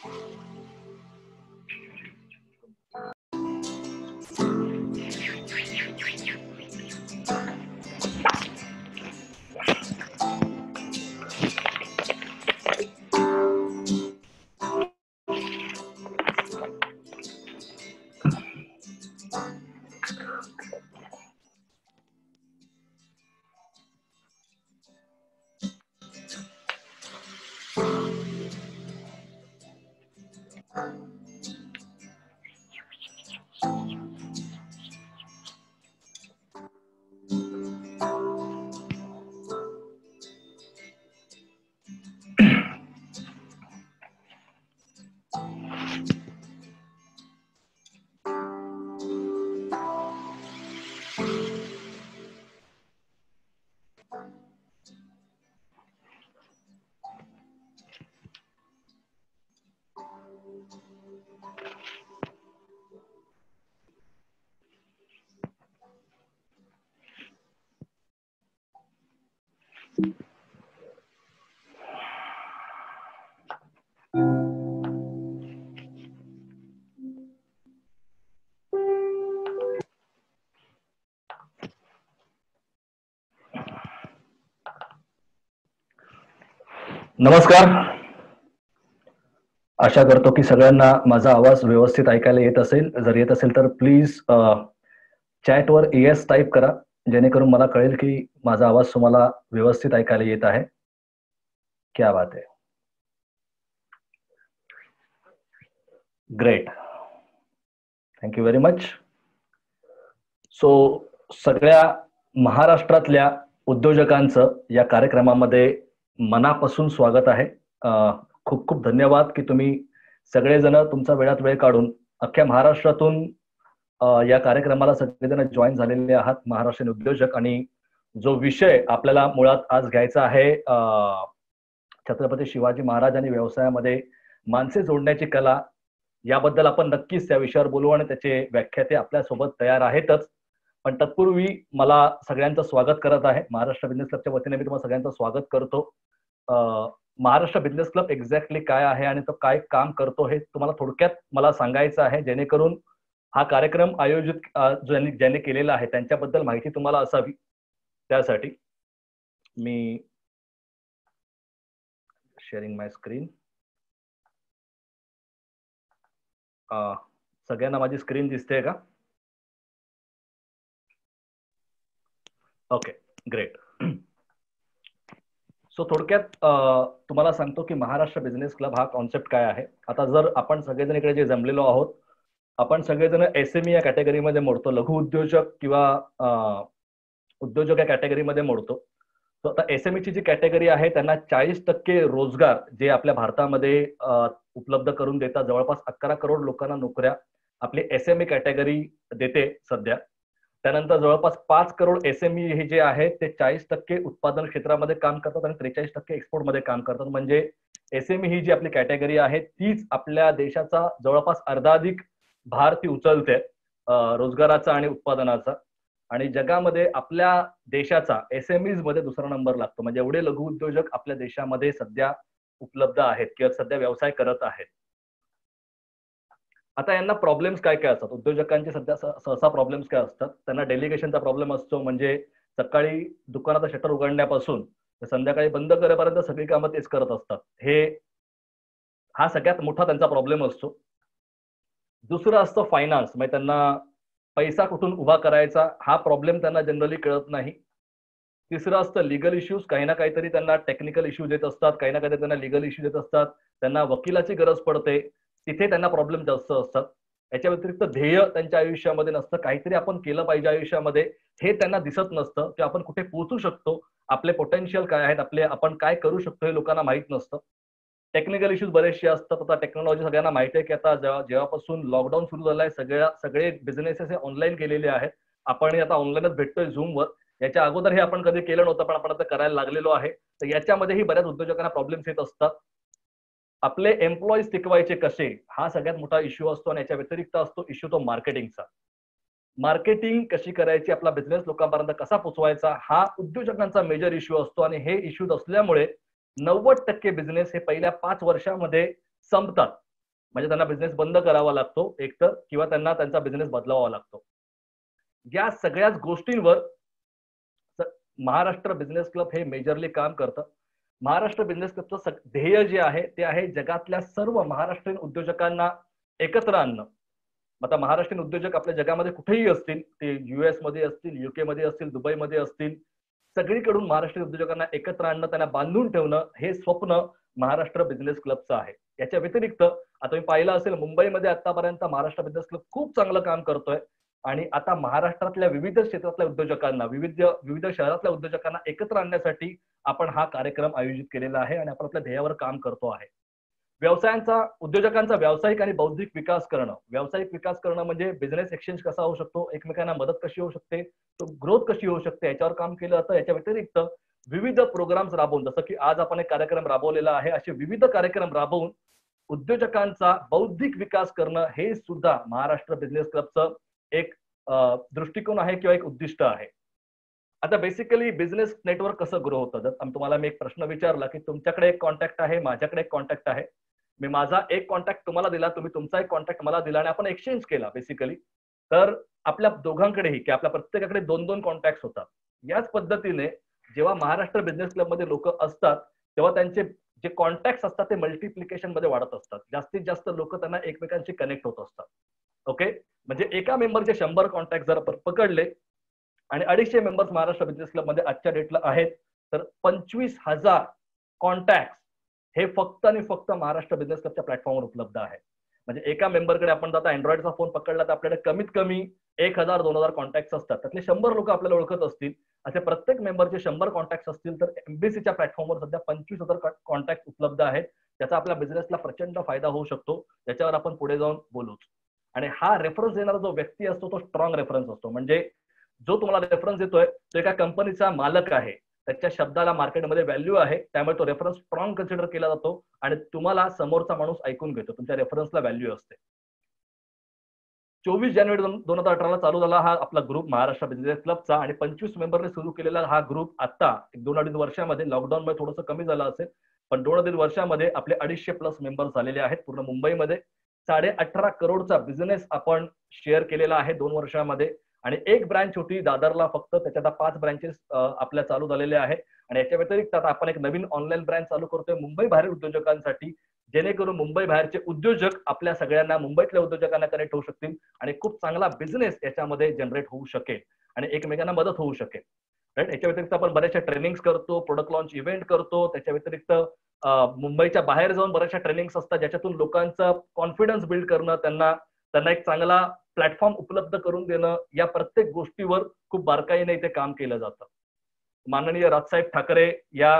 नमस्कार. आशा करतो की सगळ्यांना माझा आवाज व्यवस्थित ऐकायला येत असेल. जर येत असेल तर प्लीज चॅटवर येस टाईप करा, जेणेकरून मला कळेल की माझा आवाज तुम्हाला व्यवस्थित ऐकायला येत आहे. क्या बात आहे. Great. Thank you very much. So सगळ्या महाराष्ट्रातल्या उद्योजकांचं या कार्यक्रमामध्ये मनापासून स्वागत आहे. खूप खूप धन्यवाद की तुम्ही सगळेजण तुमचा वेळात वेळ काढून अख्ख्या महाराष्ट्रातून या कार्यक्रमाला सगळेजण जॉईन झालेले आहात, महाराष्ट्रीयन उद्योजक. आणि जो विषय आपल्याला मुळात आज घ्यायचा आहे, छत्रपती शिवाजी महाराज आणि व्यवसायामध्ये माणसे जोडण्याची कला, याबद्दल आपण नक्कीच त्या विषयावर बोलू आणि त्याचे व्याख्याते आपल्यासोबत तयार आहेतच. पण तत्पूर्वी मला सगळ्यांचं स्वागत करत आहे. महाराष्ट्र बिझनेस क्लबच्या वतीने मी तुम्हाला सगळ्यांचं स्वागत करतो. महाराष्ट्र बिझनेस क्लब एक्झॅक्टली काय आहे आणि तो काय काम करतो हे तुम्हाला थोडक्यात मला सांगायचं आहे, जेणेकरून हा कार्यक्रम आयोजित ज्यांनी केलेला आहे त्यांच्याबद्दल माहिती तुम्हाला असावी. त्यासाठी मी शेअरिंग माय स्क्रीन. सगळ्यांना माझी स्क्रीन दिसते का? Okay, great. सो थोडक्यात तुम्हाला सांगतो की महाराष्ट्र बिझनेस क्लब हा कॉन्सेप्ट काय आहे. आता जर आपण सगळेजण इकडे जे जमलेलो आहोत, आपण सगळेजण एसएमई या कॅटेगरीमध्ये मोडतो, लघु उद्योजक किंवा उद्योजक या कॅटेगरीमध्ये मोडतो. तो आता एसएमईची जी कॅटेगरी आहे त्यांना 40% रोजगार जे आपल्या भारतामध्ये उपलब्ध करून देतात. जवळपास 11 करोड लोकांना नोकऱ्या आपली एसएमई कॅटेगरी देते सध्या. त्यानंतर जवळपास 5 करोड एसएमई हे जे आहे ते 40% उत्पादन क्षेत्रामध्ये काम करतात आणि 43% एक्सपोर्ट मध्ये काम करतात. म्हणजे एसएमई ही जी आपली कॅटेगरी आहे तीच आपल्या देशाचा जवळपास अर्धाधिक भार ती उचलते रोजगाराचा आणि उत्पादनाचा. आणि जगामध्ये आपल्या देशाचा एसएमईज मध्ये दुसरा नंबर लागतो. म्हणजे एवढे लघु उद्योजक आपल्या देशामध्ये सध्या उपलब्ध आहेत किंवा सध्या व्यवसाय करत आहेत. आता यांना प्रॉब्लेम्स काय काय असतात, उद्योजकांचे सध्या सहसा प्रॉब्लेम्स काय असतात? त्यांना डेलिगेशनचा प्रॉब्लेम असतो. म्हणजे सकाळी दुकानाचं शटर उघडण्यापासून संध्याकाळी बंद करेपर्यंत सगळी कामं तेच करत असतात. हा सगळ्यात मोठा त्यांचा प्रॉब्लेम असतो. दुसरं असतं फायनान्स. म्हणजे त्यांना पैसा कुठून उभा करायचा हा प्रॉब्लेम त्यांना जनरली कळत नाही. तिसरं असतं लिगल इश्यूज. काही ना काहीतरी त्यांना टेक्निकल इश्यूज येत असतात, काही ना काहीतरी त्यांना लिगल इश्यूज येत असतात, त्यांना वकिलाची गरज पडते, तिथे त्यांना प्रॉब्लेम जास्त असतात. याच्या व्यतिरिक्त ध्येय त्यांच्या आयुष्यामध्ये नसतं. काहीतरी आपण केलं पाहिजे आयुष्यामध्ये हे त्यांना दिसत नसतं, की आपण कुठे पोहोचू शकतो, आपले पोटेन्शियल काय आहेत, आपण काय करू शकतो हे लोकांना माहित नसतं. टेक्निकल इश्यूज बरेचसे असतात. आता टेक्नॉलॉजी सगळ्यांना माहिती आहे की आता जेव्हापासून लॉकडाऊन सुरू झालाय सगळे बिझनेसेस हे ऑनलाईन केलेले आहेत. आपण आता ऑनलाईनच भेटतोय झूमवर. याच्या अगोदर हे आपण कधी केलं नव्हतं, पण आपण आता करायला लागलेलो आहे. तर याच्यामध्येही बऱ्याच उद्योजकांना प्रॉब्लेम्स येत असतात. आपले एम्प्लॉईज टिकवायचे कसे हा सगळ्यात मोठा इश्यू असतो. आणि याच्या व्यतिरिक्त असतो इश्यू तो मार्केटिंगचा. मार्केटिंग कशी करायची, आपला बिझनेस लोकांपर्यंत कसा पोहोचवायचा हा उद्योजकांचा मेजर इश्यू असतो. आणि हे इश्यूज असल्यामुळे 90% बिझनेस हे पहिल्या 5 वर्षामध्ये संपतात. म्हणजे त्यांना बिझनेस बंद करावा लागतो एकतर, किंवा त्यांना त्यांचा बिझनेस बदलावा लागतो. या सगळ्याच गोष्टींवर महाराष्ट्र बिझनेस क्लब हे मेजरली काम करतं. महाराष्ट्र बिझनेस क्लबचं ध्येय जे आहे ते आहे जगातल्या सर्व महाराष्ट्रीयन उद्योजकांना एकत्र आणणं. आता महाराष्ट्रीयन उद्योजक आपल्या जगामध्ये कुठेही असतील, ते US मध्ये असतील, UK मध्ये असतील, दुबईमध्ये असतील, सगळीकडून महाराष्ट्रीय उद्योजकांना एकत्र आणणं, त्यांना बांधून ठेवणं हे स्वप्न महाराष्ट्र बिझनेस क्लबचं आहे. याच्या व्यतिरिक्त आता तुम्ही पाहिलं असेल, मुंबईमध्ये आतापर्यंत महाराष्ट्र बिझनेस क्लब खूप चांगलं काम करतोय आणि आता महाराष्ट्रातल्या विविध क्षेत्रातल्या उद्योजकांना, विविध शहरातल्या उद्योजकांना एकत्र आणण्यासाठी आपण हा कार्यक्रम आयोजित केलेला आहे आणि आपण आपल्या ध्येयावर काम करतो आहे. उद्योजकांचा व्यावसायिक आणि बौद्धिक विकास करणं. व्यावसायिक विकास करणं म्हणजे बिझनेस एक्सचेंज कसा होऊ शकतो, एकमेकांना मदत कशी होऊ शकते, तो ग्रोथ कशी होऊ शकते, याच्यावर काम केलं जातं. याच्या व्यतिरिक्त विविध प्रोग्राम्स राबवून, जसं की आज आपण एक कार्यक्रम राबवलेला आहे, असे विविध कार्यक्रम राबवून उद्योजकांचा बौद्धिक विकास करणं हे सुद्धा महाराष्ट्र बिझनेस क्लबचं एक दृष्टिकोन आहे किंवा एक उद्दिष्ट आहे. आता बेसिकली बिझनेस नेटवर्क कसं ग्रो होतं, जर तुम्हाला मी एक प्रश्न विचारला की तुमच्याकडे एक कॉन्टॅक्ट आहे, माझ्याकडे एक कॉन्टॅक्ट आहे, मी माझा एक कॉन्टॅक्ट तुम्हाला दिला, तुम्ही तुमचा एक कॉन्टॅक्ट मला दिला आणि आपण एक्सचेंज केला बेसिकली, तर आपल्या दोघांकडेही की आपल्या प्रत्येकाकडे 2-2 कॉन्टॅक्ट होतात. याच पद्धतीने जेव्हा महाराष्ट्र बिझनेस क्लब मध्ये लोक असतात तेव्हा त्यांचे जे कॉन्टॅक्ट असतात ते मल्टिप्लिकेशन मध्ये वाढत असतात. जास्तीत जास्त लोक त्यांना एकमेकांशी कनेक्ट होत असतात. ओके, म्हणजे एका मेंबरचे 100 कॉन्टॅक्ट जर पकडले आणि 250 मेंबर्स महाराष्ट्र बिझनेस क्लब मध्ये आजच्या डेटला आहेत, तर 25,000 कॉन्टॅक्ट हे फक्त आणि फक्त महाराष्ट्र बिझनेस क्लबच्या प्लॅटफॉर्मवर उपलब्ध आहे. म्हणजे एका मेंबरकडे आपण जाता अँड्रॉइडचा फोन पकडला तर आपल्याकडे कमीत कमी 1,000-2,000 कॉन्टॅक्ट असतात. त्यातले 100 लोक आपल्याला ओळखत असतील, असे प्रत्येक मेंबरचे 100 कॉन्टॅक्ट असतील तर एमबीसीच्या प्लॅटफॉर्मवर सध्या 25,000 कॉन्टॅक्ट उपलब्ध आहेत. त्याचा आपल्या बिझनेसला प्रचंड फायदा होऊ शकतो, याच्यावर आपण पुढे जाऊन बोलूच. आणि हा रेफरन्स देणारा जो व्यक्ती असतो तो स्ट्रॉंग रेफरन्स असतो. म्हणजे जो तुम्हाला रेफरन्स देतोय तो एका कंपनीचा मालक आहे, त्याच्या शब्दाला मार्केटमध्ये व्हॅल्यू आहे, त्यामुळे तो रेफरन्स स्ट्रॉंग कन्सिडर केला जातो आणि तुम्हाला समोरचा माणूस ऐकून घेतो, तुमच्या रेफरन्सला व्हॅल्यू असते. 24 जानेवारी 2018 चालू झाला हा आपला ग्रुप महाराष्ट्र बिझनेस क्लबचा आणि 25 मेंबरने सुरू केलेला हा ग्रुप आता 2-2.5 वर्षामध्ये, लॉकडाऊनमुळे थोडंसं कमी झालं असेल, पण 2-2.5 वर्षामध्ये आपले 250+ मेंबर्स झालेले आहेत. पूर्ण मुंबईमध्ये 18.5 करोडचा बिझनेस आपण शेअर केलेला आहे 2 वर्षामध्ये आणि एक ब्रँच होती दादरला फक्त, त्याच्यात 5 ब्रँचेस आपल्या चालू झालेले आहे. आणि याच्या व्यतिरिक्त आता आपण एक नवीन ऑनलाईन ब्रँच चालू करतोय मुंबई बाहेर उद्योजकांसाठी, जेणेकरून मुंबई बाहेरचे उद्योजक आपल्या सगळ्यांना, मुंबईतल्या उद्योजकांना कनेक्ट होऊ शकतील आणि खूप चांगला बिझनेस याच्यामध्ये जनरेट होऊ शकेल आणि एकमेकांना मदत होऊ शकेल. राईट. याच्या व्यतिरिक्त आपण बऱ्याचशा ट्रेनिंग्स करतो, प्रोडक्ट लॉन्च इव्हेंट करतो. त्याच्या व्यतिरिक्त मुंबईच्या बाहेर जाऊन बऱ्याचशा ट्रेनिंग्स असतात ज्याच्यातून लोकांचा कॉन्फिडन्स बिल्ड करणं, त्यांना एक चांगला प्लॅटफॉर्म उपलब्ध करून देणं, या प्रत्येक गोष्टीवर खूप बारकाईने इथे काम केलं जातं. माननीय राजसाहेब ठाकरे या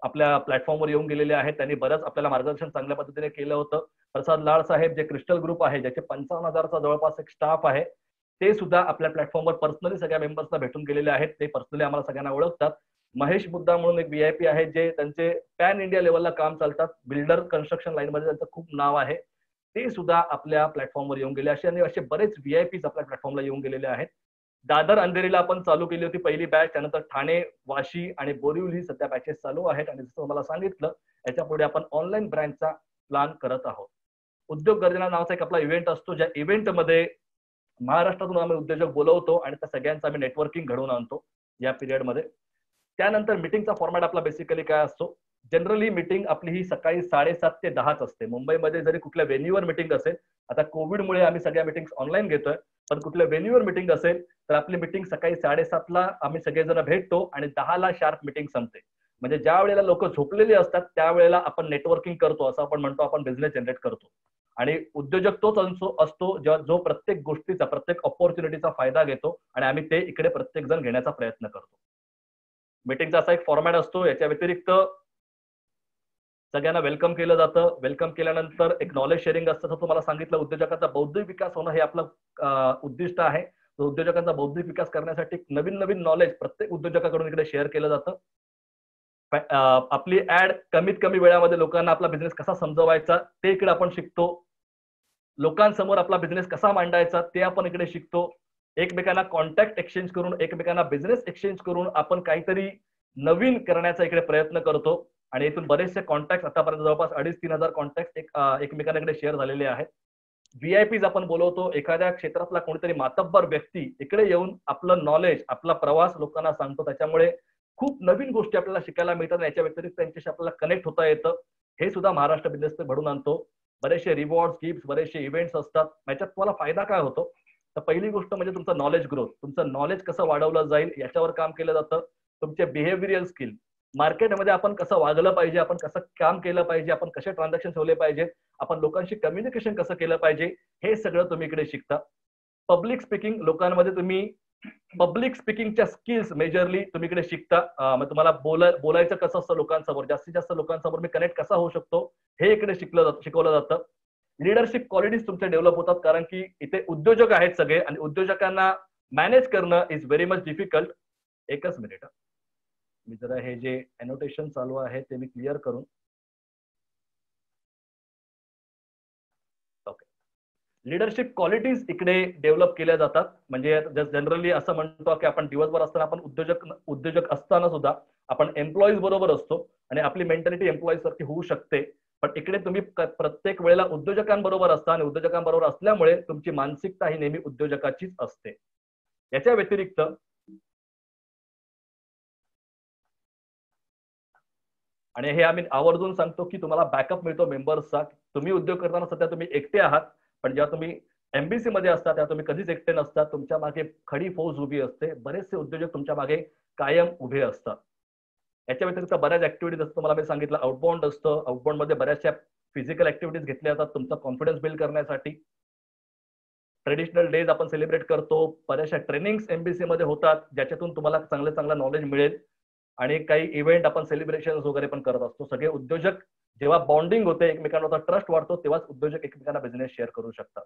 आपल्या प्लॅटफॉर्मवर येऊन गेलेले आहेत. त्यांनी बरंच आपल्याला मार्गदर्शन चांगल्या पद्धतीने केलं होतं. प्रसाद लाड साहेब जे क्रिस्टल ग्रुप आहे, ज्याचे 55,000चा जवळपास एक स्टाफ आहे, ते सुद्धा आपल्या प्लॅटफॉर्मवर पर्सनली सगळ्या मेंबर्सला भेटून गेलेले आहेत. ते पर्सनली आम्हाला सगळ्यांना ओळखतात. महेश बुद्धा म्हणून एक VIP आहे, जे त्यांचे पॅन इंडिया लेवलला काम चालतात, बिल्डर कन्स्ट्रक्शन लाईन मध्ये त्यांचं खूप नाव आहे, ते सुद्धा आपल्या प्लॅटफॉर्मवर येऊन गेले. असे बरेच VIPs आपल्या प्लॅटफॉर्मला येऊन गेलेले आहेत. दादर अंधेरीला आपण चालू केली होती पहिली बॅच, त्यानंतर ठाणे, वाशी आणि बोरिवली ही सध्या बॅचेस चालू आहेत. आणि जसं मला सांगितलं, याच्या पुढे आपण ऑनलाईन ब्रँचचा प्लॅन करत आहोत. उद्योग गर्जना नावाचा एक आपला इव्हेंट असतो, ज्या इव्हेंटमध्ये महाराष्ट्रातून आम्ही उद्योजक बोलवतो आणि त्या सगळ्यांचं आम्ही नेटवर्किंग घडवून आणतो या पिरियडमध्ये. त्यानंतर मिटिंगचा फॉर्मॅट आपला बेसिकली काय असतो, जनरली मिटिंग आपली ही सकाळी 7:30 ते 10 असते. मुंबईमध्ये जरी कुठल्या व्हेन्यूवर मिटिंग असेल, आता कोविडमुळे आम्ही सगळ्या मिटिंग्स ऑनलाईन घेतोय, पण कुठल्या व्हेन्यूवर मिटिंग असेल तर आपली मिटिंग सकाळी 7:30ला आम्ही सगळेजण भेटतो आणि 10ला शार्प मिटिंग संपते. म्हणजे ज्या वेळेला लोक झोपलेली असतात त्यावेळेला आपण नेटवर्किंग करतो, असं आपण म्हणतो, आपण बिझनेस जनरेट करतो. आणि उद्योजक तोच असतो जो प्रत्येक गोष्टीचा, प्रत्येक ऑपॉर्च्युनिटीचा फायदा घेतो आणि आम्ही ते इकडे प्रत्येक जण घेण्याचा प्रयत्न करतो. मीटिंगचा असा एक फॉर्मॅट असतो. याच्या व्यतिरिक्त सगळ्यांना वेलकम केलं जातं. वेलकम केल्यानंतर एक नॉलेज शेअरिंग असतं. तुम्हाला सांगितलं, उद्योजकांचा बौद्धिक विकास होणं हे आपलं उद्दिष्ट आहे. उद्योजकांचा बौद्धिक विकास करण्यासाठी नवीन नॉलेज प्रत्येक उद्योजकाकडून इकडे शेअर केलं जातं. आपली ऍड कमीत कमी वेळामध्ये लोकांना आपला बिझनेस कसा समजवायचा ते इकडे आपण शिकतो. लोकांसमोर आपला बिझनेस कसा मांडायचा ते आपण इकडे शिकतो. एकमेकांना कॉन्टॅक्ट एक्सचेंज करून, एकमेकांना बिझनेस एक्सचेंज करून आपण काहीतरी नवीन करण्याचा इकडे प्रयत्न करतो. आणि इथून बरेचसे कॉन्टॅक्ट आतापर्यंत जवळपास 2,500-3,000 कॉन्टॅक्ट एकमेकांकडे शेअर झालेले आहेत. व्हीआयपीज आपण बोलवतो, एखाद्या क्षेत्रातला कोणीतरी मातब्बर व्यक्ती इकडे येऊन आपलं नॉलेज, आपला प्रवास लोकांना सांगतो. त्याच्यामुळे खूप नवीन गोष्टी आपल्याला शिकायला मिळतात. याच्या व्यतिरिक्त त्यांच्याशी आपल्याला कनेक्ट होता येतं. हे सुद्धा महाराष्ट्र बिझनेस घडून आणतो. बरेचसे रिवॉर्ड, गिफ्ट, बरेचसे इव्हेंट्स असतात. याच्यात तुम्हाला फायदा काय होतो, तर पहिली गोष्ट म्हणजे तुमचं नॉलेज ग्रोथ. तुमचं नॉलेज कसं वाढवलं जाईल याच्यावर काम केलं जातं. तुमचे बिहेवियरल स्किल, मार्केटमध्ये आपण कसं वागलं पाहिजे, आपण कसं काम केलं पाहिजे, आपण कसे ट्रान्झॅक्शन ठेवले पाहिजे, आपण लोकांशी कम्युनिकेशन कसं केलं पाहिजे, हे सगळं तुम्ही इकडे शिकता. पब्लिक स्पीकिंग, लोकांमध्ये तुम्ही पब्लिक स्पीकिंगच्या स्किल्स मेजरली तुम्ही इकडे शिकता. मग तुम्हाला बोलायचं कसं असतं लोकांसमोर, जास्तीत जास्त लोकांसमोर मी कनेक्ट कसा होऊ शकतो, हे इकडे शिकवलं जातं. लिडरशिप क्वालिटीज तुमच्या डेव्हलप होतात, कारण की इथे उद्योजक आहेत सगळे आणि उद्योजकांना मॅनेज करणं इज व्हेरी मच डिफिकल्ट. एकच मिनिट, मी जरा हे जे अनोटेशन चालू आहे ते मी क्लिअर करून. ओके, लिडरशिप क्वालिटीज इकडे डेव्हलप केल्या जातात. म्हणजे जनरली असं म्हणतो की आपण दिवसभर असताना आपण उद्योजक असताना सुद्धा आपण एम्प्लॉईज बरोबर असतो आणि आपली मेंटॅलिटी एम्प्लॉईज सारखी होऊ शकते. पण इकडे तुम्ही प्रत्येक वेळेला उद्योजकांबरोबर असता आणि उद्योजकांबरोबर असल्यामुळे तुमची मानसिकता ही नेहमी उद्योजकाचीच असते. याच्या व्यतिरिक्त आणि हे आम्ही आवर्जून सांगतो की तुम्हाला बॅकअप मिळतो मेंबर्सचा. तुम्ही उद्योग करताना सध्या तुम्ही एकटे आहात, पण जेव्हा तुम्ही एमबीसी मध्ये असता तेव्हा तुम्ही कधीच एकटे नसतात. तुमच्या मागे खडी फौज उभी असते. बरेचसे उद्योजक तुमच्या मागे कायम उभे असतात. याच्या व्यतिरिक्त बऱ्याच ऍक्टिव्हिटीज असतात. मला मी सांगितलं आउटबाउंड असतं. आउटबाउंड मध्ये बऱ्याचशा फिजिकल ऍक्टिव्हिटीज घेतल्या जातात तुमचा कॉन्फिडन्स बिल्ड करण्यासाठी. ट्रेडिशनल डेज आपण सेलिब्रेट करतो. बऱ्याचशा ट्रेनिंग्स एमबीसी मध्ये होतात ज्याच्यातून तुम्हाला चांगलं नॉलेज मिळेल. आणि काही इव्हेंट आपण सेलिब्रेशन वगैरे पण करत असतो. सगळे उद्योजक जेव्हा बॉन्डिंग होते, एकमेकांवर ट्रस्ट वाढतो, तेव्हाच उद्योजक एकमेकांना बिझनेस शेअर करू शकतात.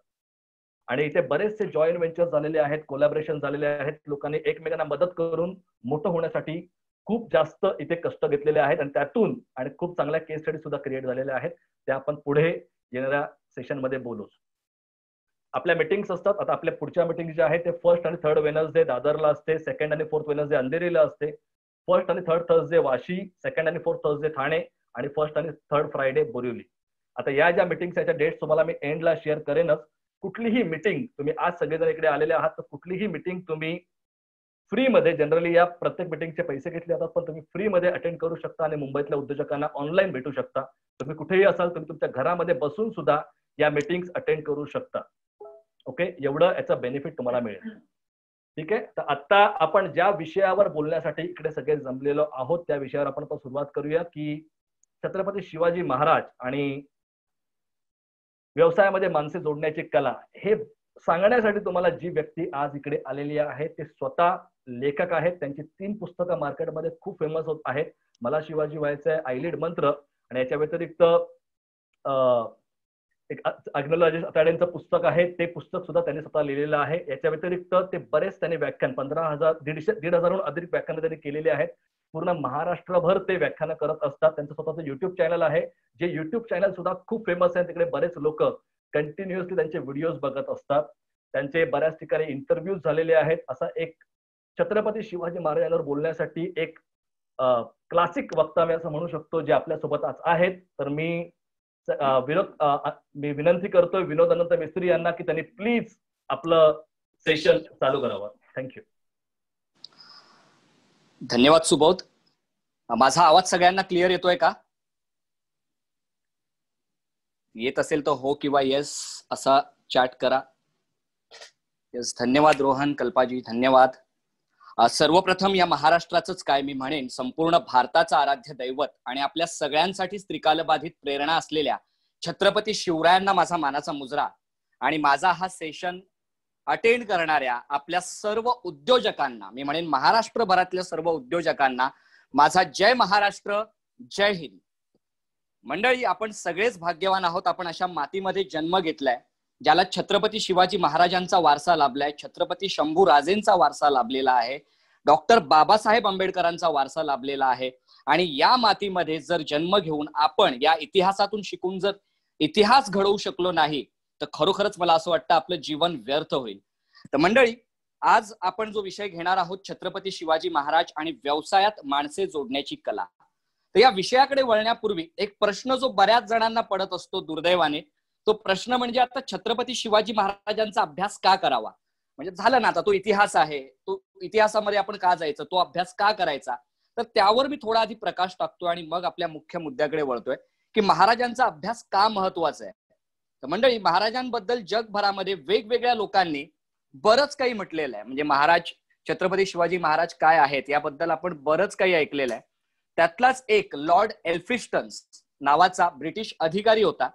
आणि इथे बरेचसे जॉईंट व्हेंचर्स झालेले आहेत, कोलॅबोरेशन झालेले आहेत. लोकांनी एकमेकांना मदत करून मोठं होण्यासाठी खूप जास्त इथे कष्ट घेतलेले आहेत आणि त्यातून आणि खूप चांगल्या केस स्टडी सुद्धा क्रिएट झालेल्या आहेत. त्या आपण पुढे येणाऱ्या सेशन मध्ये बोलू. आपल्या मीटिंग्स असतात. आता आपल्या पुढच्या मीटिंग जे आहे ते 1st आणि 3rd वेनसडे दादरला असते, 2nd आणि 4th वेनसडे अंधेरीला असते, 1st आणि 3rd थर्सडे वाशी, 2nd आणि 4th थर्सडे ठाणे आणि 1st आणि 3rd फ्रायडे बोरिवली. आता या ज्या मीटिंग्स याच्या डेट्स तुम्हाला मी एंडला शेअर करेनच. कुठलीही मीटिंग तुम्ही आज सगळेजण इकडे आलेले आहात तर कुठलीही मीटिंग तुम्ही फ्री मध्ये, जनरली या प्रत्येक मीटिंगचे पैसे घेतले जातात, पण तुम्ही फ्री मध्ये अटेंड करू शकता आणि मुंबईतल्या उद्योजकांना ऑनलाईन भेटू शकता. तुम्ही कुठेही असाल तुम्ही तुमच्या घरामध्ये बसून सुद्धा या मीटिंग्स अटेंड करू शकता. ओके, एवढं याचा बेनिफिट तुम्हाला मिळेल. ठीक आहे, तर आता आपण ज्या विषयावर बोलण्यासाठी इकडे सगळे जमलेलो आहोत त्या विषयावर आपण सुरुवात करूया की छत्रपती शिवाजी महाराज आणि व्यवसायामध्ये माणसे जोडण्याची कला. हे सांगण्यासाठी तुम्हाला जी व्यक्ती आज इकडे आलेली आहे ते स्वतः लेखक आहेत. त्यांची 3 पुस्तकं मार्केटमध्ये खूप फेमस होत आहेत. मला शिवाजी व्हायचंय, आयलीड मंत्र, आणि याच्या व्यतिरिक्त एक अग्नराजेश अताडेंचं पुस्तक आहे, ते पुस्तक सुद्धा त्यांनी स्वतः लिहिलेलं आहे. याच्या व्यतिरिक्त ते बरेच त्यांनी व्याख्यान 1,500-1,500 अधिक व्याख्यान त्यांनी केलेली आहेत. पूर्ण महाराष्ट्रभर ते व्याख्यानं करत असतात. त्यांचं स्वतःचं युट्यूब चॅनल आहे, जे युट्यूब चॅनल सुद्धा खूप फेमस आहे. तिकडे बरेच लोक कंटिन्युअसली त्यांचे व्हिडिओज बघत असतात. त्यांचे बऱ्याच ठिकाणी इंटरव्ह्यूज झालेले आहेत. असा एक छत्रपती शिवाजी महाराजांवर बोलण्यासाठी एक क्लासिक वक्ता मी असं म्हणू शकतो जे आपल्यासोबत आज आहेत. तर मी विनंती करतोय विनोद अनंत मिस्त्री यांना की त्यांनी प्लीज आपलं सेशन चालू करावं. थँक्यू. धन्यवाद सुबोध. माझा आवाज सगळ्यांना क्लिअर येतोय का? येत असेल तर हो किंवा येस असा चॅट करा. येस, धन्यवाद रोहन, कल्पाजी, धन्यवाद. सर्वप्रथम या महाराष्ट्राचंच काय मी म्हणेन, संपूर्ण भारताचं आराध्य दैवत आणि आपल्या सगळ्यांसाठीच त्रिकालबाधित प्रेरणा असलेल्या छत्रपती शिवरायांना माझा मानाचा मुजरा. आणि माझा हा सेशन अटेंड करणाऱ्या आपल्या सर्व उद्योजकांना मी म्हणेन, महाराष्ट्रभरातल्या सर्व उद्योजकांना माझा जय महाराष्ट्र, जय हिंद. मंडळी, आपण सगळेच भाग्यवान आहोत. आपण अशा मातीमध्ये जन्म घेतलाय ज्याला छत्रपती शिवाजी महाराजांचा वारसा लाभलाय, छत्रपती शंभू राजेंचा वारसा लाभलेला आहे, डॉक्टर बाबासाहेब आंबेडकरांचा वारसा लाभलेला आहे. आणि या मातीमध्ये जर जन्म घेऊन आपण या इतिहासातून शिकून जर इतिहास घडवू शकलो नाही तर खरोखरच मला असं वाटतं आपलं जीवन व्यर्थ होईल. तर मंडळी, आज आपण जो विषय घेणार आहोत, छत्रपती शिवाजी महाराज आणि व्यवसायात माणसे जोडण्याची कला. तर या विषयाकडे वळण्यापूर्वी एक प्रश्न जो बऱ्याच जणांना पडत असतो दुर्दैवाने, तो प्रश्न म्हणजे आता छत्रपती शिवाजी महाराजांचा अभ्यास का करावा? म्हणजे झालं ना, आता तो इतिहास आहे, तो इतिहासामध्ये आपण का जायचं, तो अभ्यास का करायचा? तर त्यावर मी थोडा आधी प्रकाश टाकतोय आणि मग आपल्या मुख्य मुद्द्याकडे वळतोय की महाराजांचा अभ्यास का महत्वाचा आहे. तर मंडळी, महाराजांबद्दल जगभरामध्ये वेगवेगळ्या लोकांनी बरंच काही म्हटलेलं आहे. म्हणजे महाराज, छत्रपती शिवाजी महाराज काय आहेत याबद्दल आपण बरंच काही ऐकलेलं आहे. त्यातलाच एक लॉर्ड एल्फिस्टन नावाचा ब्रिटिश अधिकारी होता,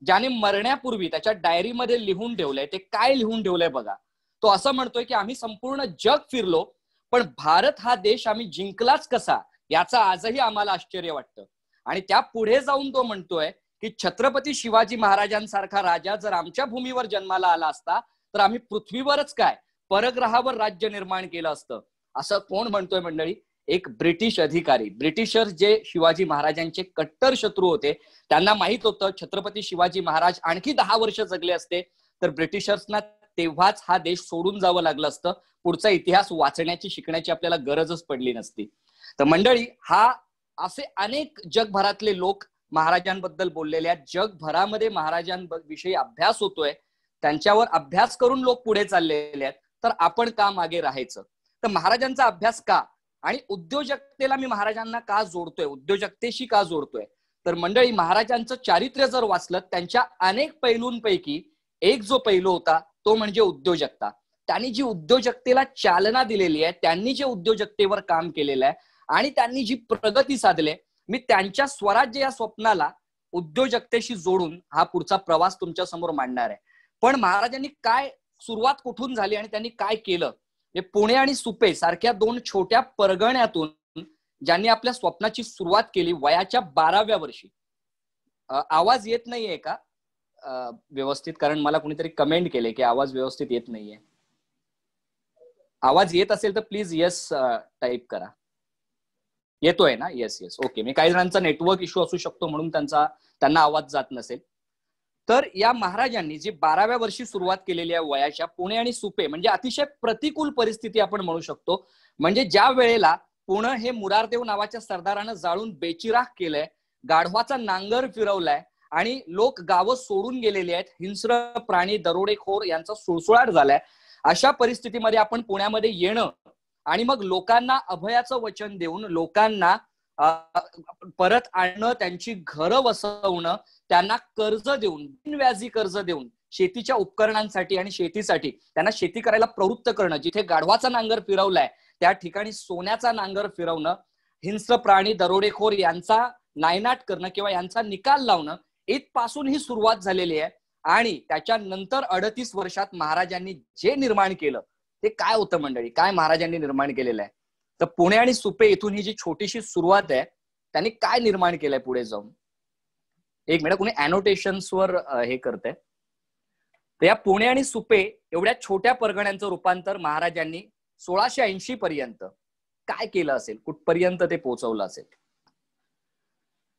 ज्याने मरण्यापूर्वी त्याच्या डायरीमध्ये लिहून ठेवलंय. ते काय लिहून ठेवलंय बघा. तो असं म्हणतोय की आम्ही संपूर्ण जग फिरलो, पण भारत हा देश आम्ही जिंकलाच कसा याचा आजही आम्हाला आश्चर्य वाटतं. आणि त्या पुढे जाऊन तो म्हणतोय की छत्रपती शिवाजी महाराजांसारखा राजा जर आमच्या भूमीवर जन्माला आला असता तर आम्ही पृथ्वीवरच काय परग्रहावर राज्य निर्माण केलं असतं. असं कोण म्हणतोय मंडळी? एक ब्रिटिश अधिकारी. ब्रिटिशर्स जे शिवाजी महाराजांचे कट्टर शत्रू होते, त्यांना माहित होतं छत्रपती शिवाजी महाराज आणखी 10 वर्ष जगले असते तर ब्रिटिशर्सना तेव्हाच हा देश सोडून जावं लागलं असतं. पुढचा इतिहास वाचण्याची, शिकण्याची आपल्याला गरजच पडली नसती. तर मंडळी, हा असे अनेक जगभरातले लोक महाराजांबद्दल बोललेले आहेत. जगभरामध्ये महाराजांविषयी अभ्यास होतोय, त्यांच्यावर अभ्यास करून लोक पुढे चाललेले आहेत. तर आपण का मागे राहायचं? तर महाराजांचा अभ्यास का आणि उद्योजकतेला मी महाराजांना का जोडतोय, उद्योजकतेशी का जोडतोय? तर मंडळी, महाराजांचं चारित्र्य जर वाचलं, त्यांच्या अनेक पैलूंपैकी एक जो पैलू होता तो म्हणजे उद्योजकता. त्यांनी जी उद्योजकतेला चालना दिलेली आहे, त्यांनी जे उद्योजकतेवर काम केलेलं आहे आणि त्यांनी जी प्रगती साधली, मी त्यांच्या स्वराज्य या स्वप्नाला उद्योजकतेशी जोडून हा पुढचा प्रवास तुमच्या समोर मांडणार आहे. पण महाराजांनी काय, सुरुवात कुठून झाली आणि त्यांनी काय केलं? पुणे आणि सुपे सारख्या 2 छोट्या परगण्यातून ज्यांनी आपल्या स्वप्नाची सुरुवात केली वयाच्या 12व्या वर्षी. आवाज येत नाहीये का व्यवस्थित? कारण मला कुणीतरी कमेंट केले की आवाज व्यवस्थित येत नाहीये. आवाज येत असेल तर प्लीज येस टाईप करा. येतोय ना? Yes yes, okay. मी काही जणांचा नेटवर्क इश्यू असू शकतो म्हणून त्यांना आवाज जात नसेल. तर या महाराजांनी जी 12व्या वर्षी सुरुवात केलेली आहे वयाच्या, पुणे आणि सुपे म्हणजे अतिशय प्रतिकूल परिस्थिती आपण म्हणू शकतो. म्हणजे ज्या वेळेला पुणे हे मुरारदेव नावाच्या सरदारानं जाळून बेचिराख केलंय, गाढवाचा नांगर फिरवलाय आणि लोक गावं सोडून गेलेली आहेत, हिंस्र प्राणी, दरोडेखोर यांचा सुळसुळाट झालाय, अशा परिस्थितीमध्ये आपण पुण्यामध्ये येणं आणि मग लोकांना अभयाचं वचन देऊन लोकांना परत आणणं, त्यांची घरं वसवणं, त्यांना कर्ज देऊन, बिनव्याजी कर्ज देऊन शेतीच्या उपकरणांसाठी आणि शेतीसाठी त्यांना शेती करायला प्रवृत्त करणं, जिथे गाढवाचा नांगर फिरवलाय त्या ठिकाणी सोन्याचा नांगर फिरवणं, हिंस्र प्राणी, दरोडेखोर यांचा नायनाट करणं किंवा यांचा निकाल लावणं, इथपासून ही सुरुवात झालेली आहे. आणि त्याच्यानंतर 38 वर्षात महाराजांनी जे निर्माण केलं ते काय होतं मंडळी? काय महाराजांनी निर्माण केलेलं आहे? तर पुणे आणि सुपे इथून ही जी छोटीशी सुरुवात आहे, त्यांनी काय निर्माण केलंय पुढे जाऊन? एक मिनिट, कुणी अनोटेशन्सवर हे करतंय. तर या पुणे आणि सुपे एवढ्या छोट्या परगण्यांचं रूपांतर महाराजांनी 1680 पर्यंत काय केलं असेल, कुठपर्यंत ते पोहोचवलं असेल?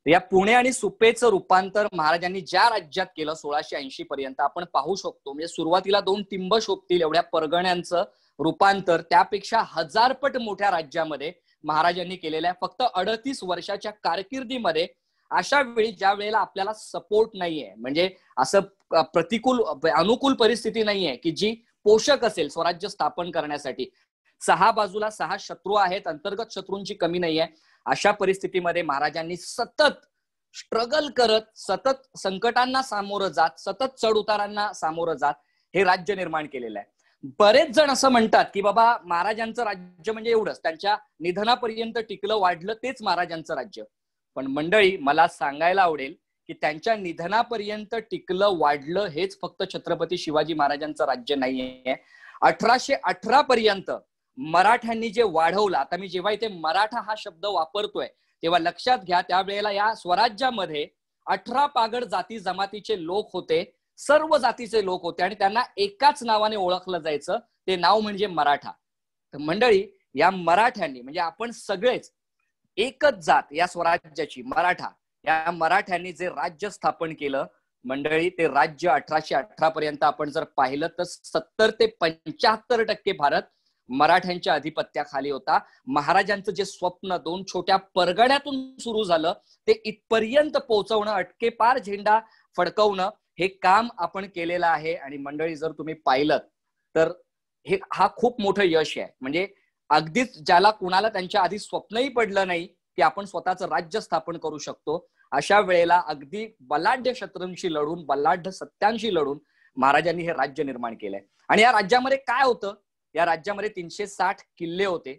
या पुणे आणि सुपेचं रूपांतर महाराजांनी ज्या राज्यात केलं 1680 पर्यंत आपण पाहू शकतो. म्हणजे सुरुवातीला 2 टिंब शोभतील एवढ्या परगण्यांचं रूपांतर त्यापेक्षा 1000 पट मोठ्या राज्यामध्ये महाराजांनी केलेलं आहे फक्त 38 वर्षाच्या कारकिर्दीमध्ये. अशा वेळी ज्या वेळेला आपल्याला सपोर्ट नाहीये, म्हणजे असं अनुकूल परिस्थिती नाहीये की जी पोषक असेल स्वराज्य स्थापन करण्यासाठी, 6 बाजूला 6 शत्रू आहेत, अंतर्गत शत्रूंची कमी नाहीये, अशा परिस्थितीमध्ये महाराजांनी सतत स्ट्रगल करत, सतत संकटांना सामोरं जात, सतत चढ उतारांना सामोरं जात हे राज्य निर्माण केलेलं आहे. बरेच जण असं म्हणतात की बाबा महाराजांचं राज्य म्हणजे एवढंच, त्यांच्या निधनापर्यंत टिकलं वाढलं तेच महाराजांचं राज्य. पण मंडळी, मला सांगायला आवडेल की त्यांच्या निधनापर्यंत टिकलं वाढलं हेच फक्त छत्रपती शिवाजी महाराजांचं राज्य नाहीये. 1818 पर्यंत मराठ्यांनी जे वाढवलं, आता मी जेव्हा इथे मराठा हा शब्द वापरतोय तेव्हा लक्षात घ्या, त्यावेळेला या स्वराज्यामध्ये 18 पागड जाती जमातीचे लोक होते, सर्व जातीचे लोक होते आणि त्यांना एकाच नावाने ओळखलं जायचं, ते नाव म्हणजे मराठा. तर मंडळी, या मराठ्यांनी म्हणजे आपण सगळेच एकच जात या स्वराज्याची, मराठा, या मराठ्यांनी जे राज्य स्थापन केलं मंडळी, ते राज्य 1818 पर्यंत आपण जर पाहिलं तर 70 ते 75% भारत मराठ्यांच्या अधिपत्याखाली होता. महाराजांचं जे स्वप्न 2 छोट्या परगण्यातून सुरू झालं ते इथपर्यंत पोहोचवणं, अटकेपार झेंडा फडकवणं, हे काम आपण केलेलं आहे. आणि मंडळी जर तुम्ही पाहिलं तर हा खूप मोठं यश आहे. म्हणजे अगदीच ज्याला कुणाला त्यांच्या आधी स्वप्नही पडलं नाही की आपण स्वतःचं राज्य स्थापन करू शकतो, अशा वेळेला अगदी बलाढ्य शत्रूंशी लढून, बलाढ्य सत्यांशी लढून महाराजांनी हे राज्य निर्माण केलंय. आणि या राज्यामध्ये काय होतं, या राज्यामध्ये 360 किल्ले होते.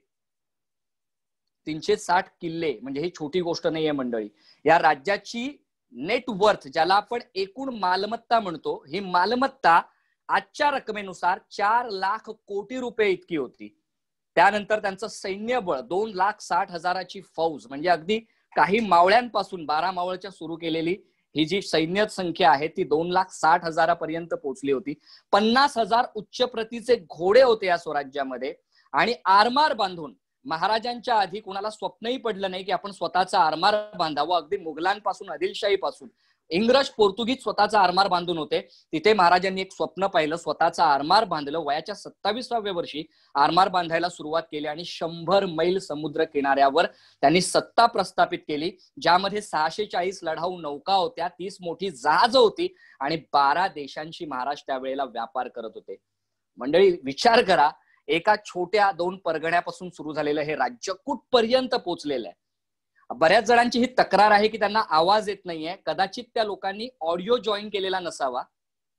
360 किल्ले म्हणजे ही छोटी गोष्ट नाहीये मंडळी. या राज्याची नेटवर्थ, ज्याला आपण एकूण मालमत्ता म्हणतो, ही मालमत्ता आजच्या रकमेनुसार 4 लाख कोटी रुपये इतकी होती. त्यानंतर त्यांचं सैन्यबळ 2,60,000ची फौज, म्हणजे अगदी काही मावळ्यांपासून 12 मावळच्या सुरू केलेली ही जी सैन्य संख्या आहे ती 2,60,000पर्यंत पोहोचली होती. 50,000 उच्च प्रतीचे घोडे होते या स्वराज्यामध्ये. आणि आरमार बांधून, महाराजांच्या आधी कुणाला स्वप्नही पडलं नाही की आपण स्वतःचा आरमार बांधावं. अगदी मुघलांपासून, आदिलशाहीपासून, इंग्रज, पोर्तुगीज स्वतःचा आरमार बांधून होते. तिथे महाराजांनी एक स्वप्न पाहिलं, स्वतःचा आरमार बांधलं. वयाच्या 27व्या वर्षी आरमार बांधायला सुरुवात केली आणि 100 मैल समुद्र किनाऱ्यावर त्यांनी सत्ता प्रस्थापित केली, ज्यामध्ये 640 लढाऊ नौका होत्या, 30 मोठी जहाजं होती आणि 12 देशांशी महाराज त्यावेळेला व्यापार करत होते. मंडळी विचार करा, एका छोट्या 2 परगण्यापासून सुरू झालेलं हे राज्य कुठपर्यंत पोहोचलेलं आहे. बऱ्याच जणांची ही तक्रार आहे की त्यांना आवाज येत नाहीये. कदाचित त्या लोकांनी ऑडिओ जॉईन केलेला नसावा.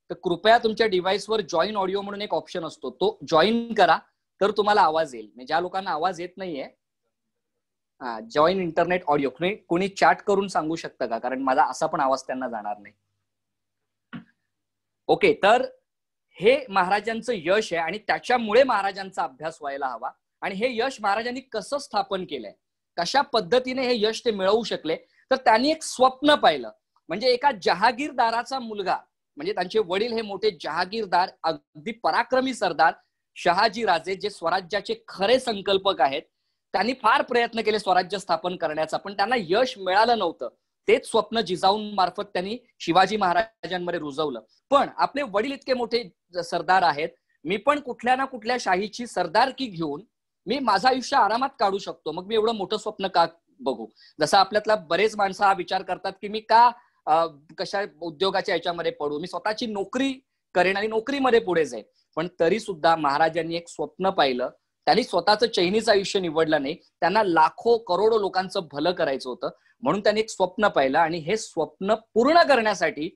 तर कृपया तुमच्या डिव्हाइसवर जॉईन ऑडिओ म्हणून एक ऑप्शन असतो, तो जॉईन करा, तर तुम्हाला आवाज येईल. म्हणजे ज्या लोकांना आवाज येत नाहीये, जॉईन इंटरनेट ऑडिओ, कोणी चॅट करून सांगू शकतं का, कारण माझा असा पण आवाज त्यांना जाणार नाही. ओके, तर हे महाराजांचं यश आहे आणि त्याच्यामुळे महाराजांचा अभ्यास व्हायला हवा. आणि हे यश महाराजांनी कसं स्थापन केलंय, कशा पद्धतीने हे यश ते मिळवू शकले, तर त्यांनी एक स्वप्न पाहिलं. म्हणजे एका जहागीरदाराचा मुलगा, म्हणजे त्यांचे वडील हे मोठे जहागीरदार, अगदी पराक्रमी सरदार शहाजी राजे, जे स्वराज्याचे खरे संकल्पक आहेत. त्यांनी फार प्रयत्न केले स्वराज्य स्थापन करण्याचा, पण त्यांना यश मिळालं नव्हतं. तेच स्वप्न जिजाऊं मार्फत त्यांनी शिवाजी महाराजांमध्ये रुजवलं. पण आपले वडील इतके मोठे सरदार आहेत, मी पण कुठल्या ना कुठल्या शाहीची सरदारकी घेऊन मी माझं आयुष्य आरामात काढू शकतो, मग मी एवढं मोठं स्वप्न का बघू. जसं आपल्यातला बरेच माणसं हा विचार करतात की मी का कशा उद्योगाच्या याच्यामध्ये पडू, मी स्वतःची नोकरी करेन आणि नोकरीमध्ये पुढे जाईन. पण तरी सुद्धा महाराजांनी एक स्वप्न पाहिलं. त्यांनी स्वतःचं चैनीचं आयुष्य निवडलं नाही, त्यांना लाखो करोडो लोकांचं भलं करायचं होतं, म्हणून त्यांनी एक स्वप्न पाहिलं. आणि हे स्वप्न पूर्ण करण्यासाठी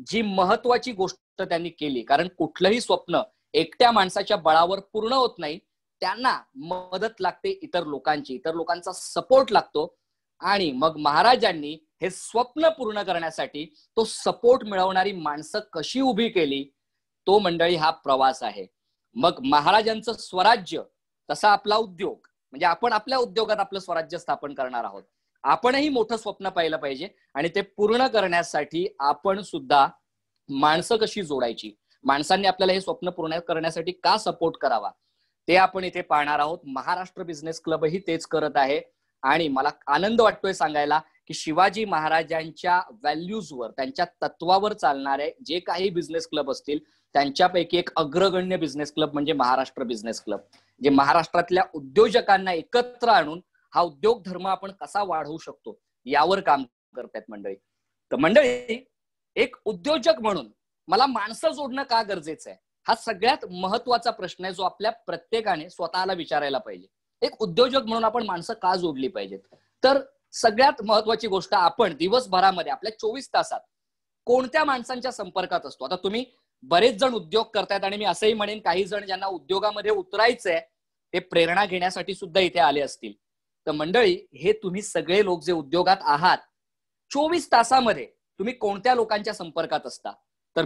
जी महत्वाची गोष्ट त्यांनी केली, कारण कुठलंही स्वप्न एकट्या माणसाच्या बळावर पूर्ण होत नाही, त्यांना मदत लागते इतर लोकांची, इतर लोकांचा सपोर्ट लागतो. आणि मग महाराजांनी हे स्वप्न पूर्ण करण्यासाठी तो सपोर्ट मिळवणारी माणसं कशी उभी केली, तो मंडळी हा प्रवास आहे. मग महाराजांचं स्वराज्य, तसा आपला उद्योग, म्हणजे आपण आपल्या उद्योगात आपलं स्वराज्य स्थापन करणार आहोत. आपणही मोठं स्वप्न पाहिलं पाहिजे आणि ते पूर्ण करण्यासाठी आपण सुद्धा माणसं कशी जोडायची, माणसांनी आपल्याला हे स्वप्न पूर्ण करण्यासाठी का सपोर्ट करावा, ते आपण इथे पाहणार आहोत. महाराष्ट्र बिझनेस क्लबही तेच करत आहे. आणि मला आनंद वाटतोय सांगायला की शिवाजी महाराजांच्या व्हॅल्यूजवर, त्यांच्या तत्वावर चालणारे जे काही बिझनेस क्लब असतील, त्यांच्यापैकी एक अग्रगण्य बिझनेस क्लब म्हणजे महाराष्ट्र बिझनेस क्लब, जे महाराष्ट्रातल्या उद्योजकांना एकत्र आणून हा उद्योग धर्म आपण कसा वाढवू शकतो यावर काम करतायत मंडळी. तर मंडळी, एक उद्योजक म्हणून मला माणसं जोडणं का गरजेचं आहे, हा सगळ्यात महत्वाचा प्रश्न आहे, जो आपल्या प्रत्येकाने स्वतःला विचारायला पाहिजे. एक उद्योजक म्हणून आपण माणसं का जोडली पाहिजेत. तर सगळ्यात महत्वाची गोष्ट, आपण दिवसभरामध्ये आपल्या 24 तासात कोणत्या माणसांच्या संपर्कात असतो. आता तुम्ही बरेच जण उद्योग करतायत आणि मी असंही म्हणेन काही जण ज्यांना उद्योगामध्ये उतरायचंय ते प्रेरणा घेण्यासाठी सुद्धा इथे आले असतील. तर मंडळी, हे तुम्ही सगळे लोक जे उद्योगात आहात, 24 तासामध्ये तुम्ही कोणत्या लोकांच्या संपर्कात असता. तर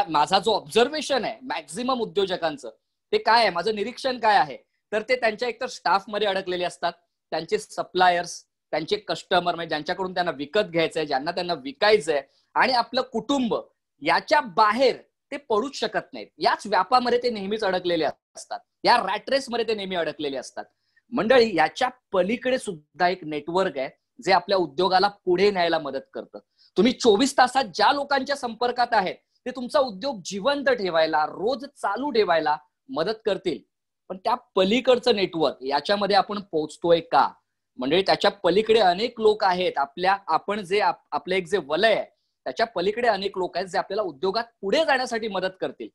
माझा जो ऑब्झर्वेशन आहे मॅक्झिमम उद्योजकांचं, ते काय आहे, माझं निरीक्षण काय आहे, तर ते त्यांच्या एकतर स्टाफ मध्ये अडकलेले असतात, त्यांचे सप्लायर्स, त्यांचे कस्टमर, म्हणजे ज्यांच्याकडून त्यांना विकत घ्यायचंय, ज्यांना त्यांना विकायचंय, आणि आपलं कुटुंब, याच्या बाहेर ते पडूच शकत नाहीत. याच व्यापामध्ये ते नेहमीच अडकलेले असतात, या रॅट रेस मध्ये ते नेहमी अडकलेले असतात. मंडळी, याच्या पलीकडे सुद्धा एक नेटवर्क आहे जे आपल्या उद्योगाला पुढे न्यायला मदत करतं. तुम्ही 24 तासात ज्या लोकांच्या संपर्कात आहेत ते तुमचा उद्योग जिवंत ठेवायला, रोज चालू ठेवायला मदत करतील. पण त्या पलीकडचं नेटवर्क याच्यामध्ये आपण पोहोचतोय का? म्हणजे त्याच्या पलीकडे अनेक लोक आहेत, आपण जे आपलं एक जे वलय आहे त्याच्या पलीकडे अनेक लोक आहेत जे आपल्याला उद्योगात पुढे जाण्यासाठी मदत करतील.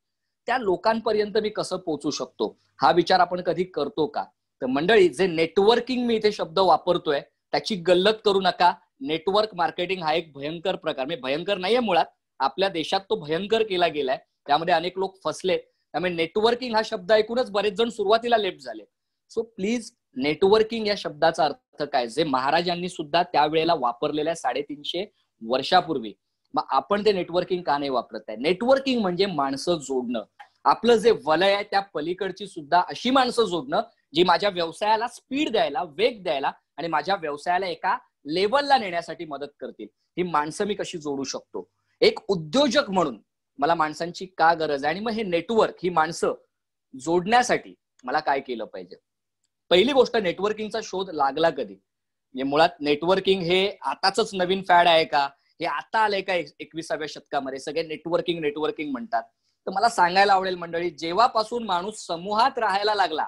त्या लोकांपर्यंत मी कसं पोहोचू शकतो हा विचार आपण कधी करतो का? तर मंडळी, जे नेटवर्किंग मी इथे शब्द वापरतोय त्याची गल्लत करू नका. नेटवर्क मार्केटिंग हा एक भयंकर प्रकार, म्हणजे भयंकर नाहीये मुळात, आपल्या देशात तो भयंकर केला गेलाय, त्यामध्ये अनेक लोक फसलेत. त्यामुळे नेटवर्किंग हा शब्द ऐकूनच बरेच जण सुरुवातीला लेफ्ट झाले. सो प्लीज, नेटवर्किंग या शब्दाचा अर्थ काय, जे महाराजांनी सुद्धा त्यावेळेला वापरलेल्या 350 वर्षापूर्वी, मग आपण ते नेटवर्किंग का नाही वापरत आहे? नेटवर्किंग म्हणजे माणसं जोडणं, आपलं जे वलय आहे त्या पलीकडची सुद्धा अशी माणसं जोडणं जी माझ्या व्यवसायाला स्पीड द्यायला, वेग द्यायला आणि माझ्या व्यवसायाला एका लेवलला नेण्यासाठी मदत करतील. ही माणसं मी कशी जोडू शकतो? एक उद्योजक म्हणून मला माणसांची का गरज आहे आणि मग हे नेटवर्क, ही माणसं जोडण्यासाठी मला काय केलं पाहिजे? पहिली गोष्ट, नेटवर्किंगचा शोध लागला कधी? म्हणजे मुळात नेटवर्किंग हे आताच नवीन फॅड आहे का? हे आता आलंय का 21व्या शतकामध्ये सगळे नेटवर्किंग म्हणतात? तर मला सांगायला आवडेल मंडळी, जेव्हापासून माणूस समूहात राहायला लागला,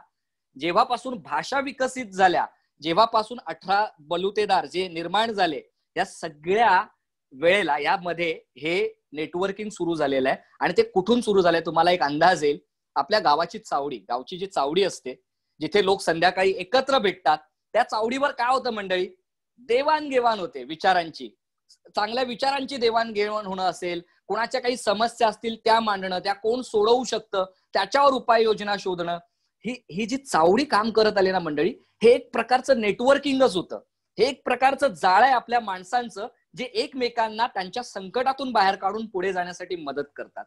जेव्हापासून भाषा विकसित झाल्या, जेव्हापासून 18 बलुतेदार जे निर्माण झाले, या सगळ्या वेळेला यामध्ये हे नेटवर्किंग सुरू झालेलं आहे. आणि ते कुठून सुरू झालंय तुम्हाला एक अंदाज येईल. आपल्या गावाची जी चावडी असते, जिथे लोक संध्याकाळी एकत्र भेटतात, त्या चावडीवर काय होतं मंडळी? देवाणघेवाण होते विचारांची, चांगल्या विचारांची देवाणघेवाण होणं असेल, कोणाच्या काही समस्या असतील त्या मांडणं, त्या कोण सोडवू शकतं त्याच्यावर उपाययोजना शोधणं, ही जी चावडी काम करत आली ना मंडळी, हे एक प्रकारचं नेटवर्किंगच होतं. हे एक प्रकारचं जाळ आहे आपल्या माणसांचं, जे एकमेकांना त्यांच्या संकटातून बाहेर काढून पुढे जाण्यासाठी मदत करतात.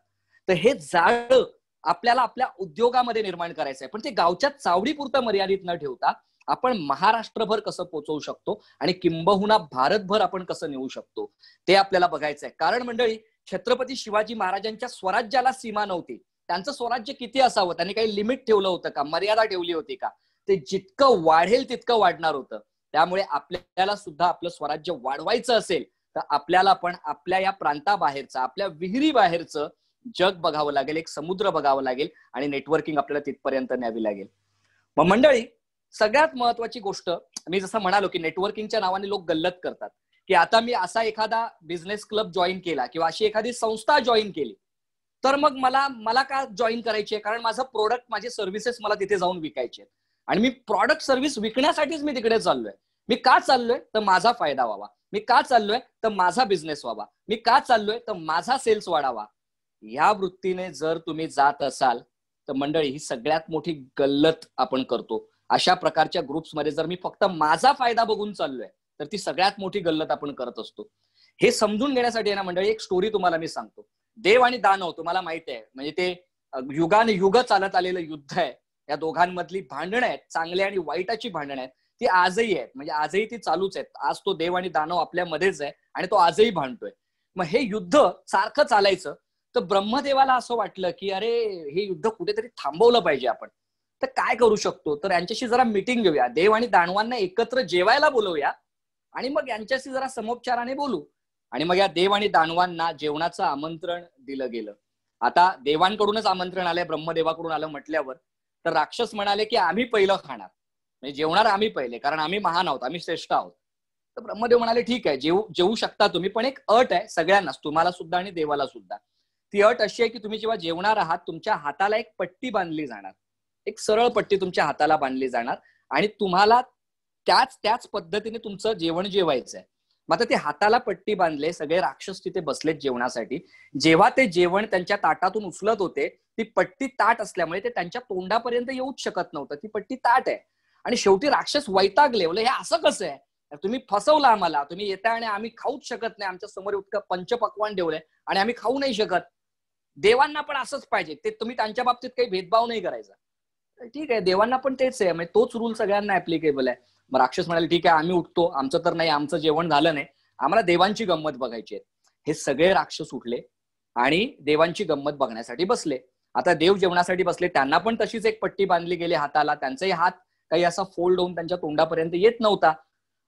तर हे जाळ आपल्याला आपल्या उद्योगामध्ये निर्माण करायचं आहे, पण ते गावच्या चावडीपुरतं मर्यादित न ठेवता आपण महाराष्ट्रभर कसं पोहोचवू शकतो आणि किंबहुना भारतभर आपण कसं नेऊ शकतो ते आपल्याला बघायचं आहे. कारण मंडळी, छत्रपती शिवाजी महाराजांच्या स्वराज्याला सीमा नव्हती. त्यांचं स्वराज्य किती असावं, त्यांनी काही लिमिट ठेवलं होतं का, मर्यादा ठेवली होती का? ते जितकं वाढेल तितकं वाढणार होतं. त्यामुळे आपल्याला सुद्धा आपलं स्वराज्य वाढवायचं असेल तर आपल्याला पण आपल्या या प्रांताबाहेरचं, आपल्या विहिरी बाहेरचं जग बघावं लागेल, एक समुद्र बघावं लागेल आणि नेटवर्किंग आपल्याला तिथपर्यंत न्यावी लागेल. मग मंडळी, सगळ्यात महत्वाची गोष्ट, मी जसं म्हणालो की नेटवर्किंगच्या नावाने लोक गल्लत करतात की आता मी असा एखादा बिझनेस क्लब जॉईन केला किंवा अशी एखादी संस्था जॉईन केली तर मग मला का जॉईन करायची आहे? कारण माझं प्रोडक्ट, माझे सर्व्हिसेस मला तिथे जाऊन विकायचे आहेत आणि मी प्रॉडक्ट सर्व्हिस विकण्यासाठीच मी तिकडे चाललोय. मी का चाललोय? तर माझा फायदा व्हावा. मी का चाललोय? तर माझा बिझनेस व्हावा. मी का चाललोय? तर माझा सेल्स वाढावा. या वृत्तीने जर तुम्ही जात असाल तर मंडळी, ही सगळ्यात मोठी गल्लत आपण करतो. अशा प्रकारच्या ग्रुप्समध्ये जर मी फक्त माझा फायदा बघून चाललोय तर ती सगळ्यात मोठी गल्लत आपण करत असतो. हे समजून घेण्यासाठी ना मंडळी, एक स्टोरी तुम्हाला मी सांगतो. देव आणि दानव तुम्हाला माहिती आहे, म्हणजे ते युगानुयुग चालत आलेलं युद्ध आहे. या दोघांमधली भांडणं आहेत, चांगल्या आणि वाईटाची भांडणं आहेत, ती आजही आहेत. म्हणजे आजही ती चालूच आहेत. आज तो देव आणि दानव आपल्यामध्येच आहे आणि तो आजही भांडतोय. मग हे युद्ध सारखं चालायचं. तर ब्रह्मदेवाला असं वाटलं की अरे, हे युद्ध कुठेतरी थांबवलं पाहिजे आपण. तर काय करू शकतो? तर यांच्याशी जरा मीटिंग घेऊया, देव आणि दानवांना एकत्र जेवायला बोलवूया आणि मग यांच्याशी जरा समोपचाराने बोलू. आणि मग या देव आणि दानवांना जेवणाचं आमंत्रण दिलं गेलं. आता देवांकडूनच आमंत्रण आलंय, ब्रह्मदेवाकडून आलं म्हटल्यावर तर राक्षस म्हणाले की आम्ही पहिलं खाणार, म्हणजे जेवणार आम्ही पहिले, कारण आम्ही महान आहोत, आम्ही श्रेष्ठ आहोत. तर ब्रह्मदेव म्हणाले ठीक आहे, जेवू शकता तुम्ही, पण एक अट आहे सगळ्यांनाच, तुम्हाला सुद्धा आणि देवाला सुद्धा. ती अट अशी आहे की तुम्ही जेव्हा जेवणार आहात तुमच्या हाताला एक पट्टी बांधली जाणार, एक सरळ पट्टी तुमच्या हाताला बांधली जाणार आणि तुम्हाला त्याच पद्धतीने तुमचं जेवण जेवायचं आहे. मग आता ते हाताला पट्टी बांधले, सगळे राक्षस तिथे बसलेत जेवणासाठी. जेव्हा ते जेवण त्यांच्या ताटातून उचलत होते, ती पट्टी ताट असल्यामुळे ते त्यांच्या तोंडापर्यंत येऊच शकत नव्हतं. ती पट्टी ताट आहे. आणि शेवटी राक्षस वैतागले, बोले हे असं कसं आहे, तुम्ही फसवलं आम्हाला, तुम्ही येता आणि आम्ही खाऊच शकत नाही, आमच्या समोर इतकं पंचपक्वान ठेवलंय आणि आम्ही खाऊ नाही शकत. देवांना पण असंच पाहिजे, ते तुम्ही त्यांच्या बाबतीत काही भेदभाव नाही करायचा. ठीक आहे, देवांना पण तेच आहे, म्हणजे तोच रूल सगळ्यांना ऍप्लिकेबल आहे. मग राक्षस म्हणाले ठीक आहे, आम्ही उठतो, आमचं तर नाही, आमचं जेवण झालं नाही, आम्हाला देवांची गंमत बघायची आहे. हे सगळे राक्षस उठले आणि देवांची गंमत बघण्यासाठी बसले. आता देव जेवणासाठी बसले, त्यांना पण तशीच एक पट्टी बांधली गेली हाताला, त्यांचाही हात काही असा फोल्ड होऊन त्यांच्या तोंडापर्यंत येत नव्हता.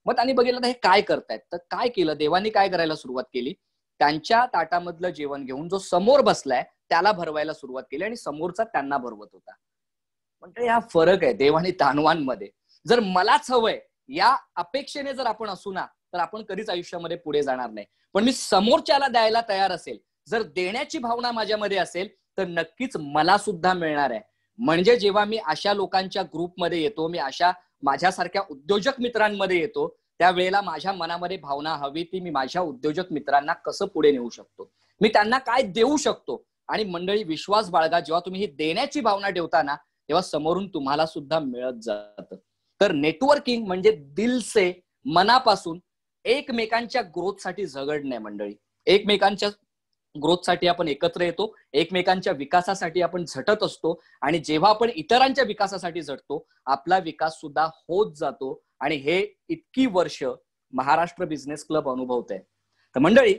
मग त्यांनी बघितलं हे काय करतायत. तर काय केलं देवांनी, काय करायला सुरुवात केली, त्यांच्या ताटामधलं जेवण घेऊन जो समोर बसलाय त्याला भरवायला सुरुवात केली आणि समोरचा त्यांना भरवत होता. म्हणजे हा फरक आहे देव आणि दानवांमध्ये. जर मलाच हवंय या अपेक्षेने जर आपण असू ना, तर आपण कधीच आयुष्यामध्ये पुढे जाणार नाही. पण मी समोरच्याला द्यायला तयार असेल, जर देण्याची भावना माझ्यामध्ये असेल, तर नक्कीच मला सुद्धा मिळणार आहे. म्हणजे जेव्हा मी अशा लोकांच्या ग्रुपमध्ये येतो, मी अशा माझ्यासारख्या उद्योजक मित्रांमध्ये येतो, त्यावेळेला माझ्या मनामध्ये भावना हवी ती मी माझ्या उद्योजक मित्रांना कसं पुढे नेऊ शकतो, मी त्यांना काय देऊ शकतो. आणि मंडळी विश्वास बाळगा, जेव्हा तुम्ही ही देण्याची भावना ठेवता ना, तेव्हा समोरून तुम्हाला सुद्धा मिळत जातं. तर नेटवर्किंग म्हणजे दिलसे, मनापासून एकमेकांच्या ग्रोथसाठी झगडणे मंडळी. एकमेकांच्या ग्रोथसाठी आपण एकत्र येतो, एकमेकांच्या विकासासाठी आपण झटत असतो, आणि जेव्हा आपण इतरांच्या विकासासाठी झटतो, आपला विकास सुद्धा होत जातो. आणि हे इतकी वर्ष महाराष्ट्र बिझनेस क्लब अनुभवत आहे. तर मंडळी,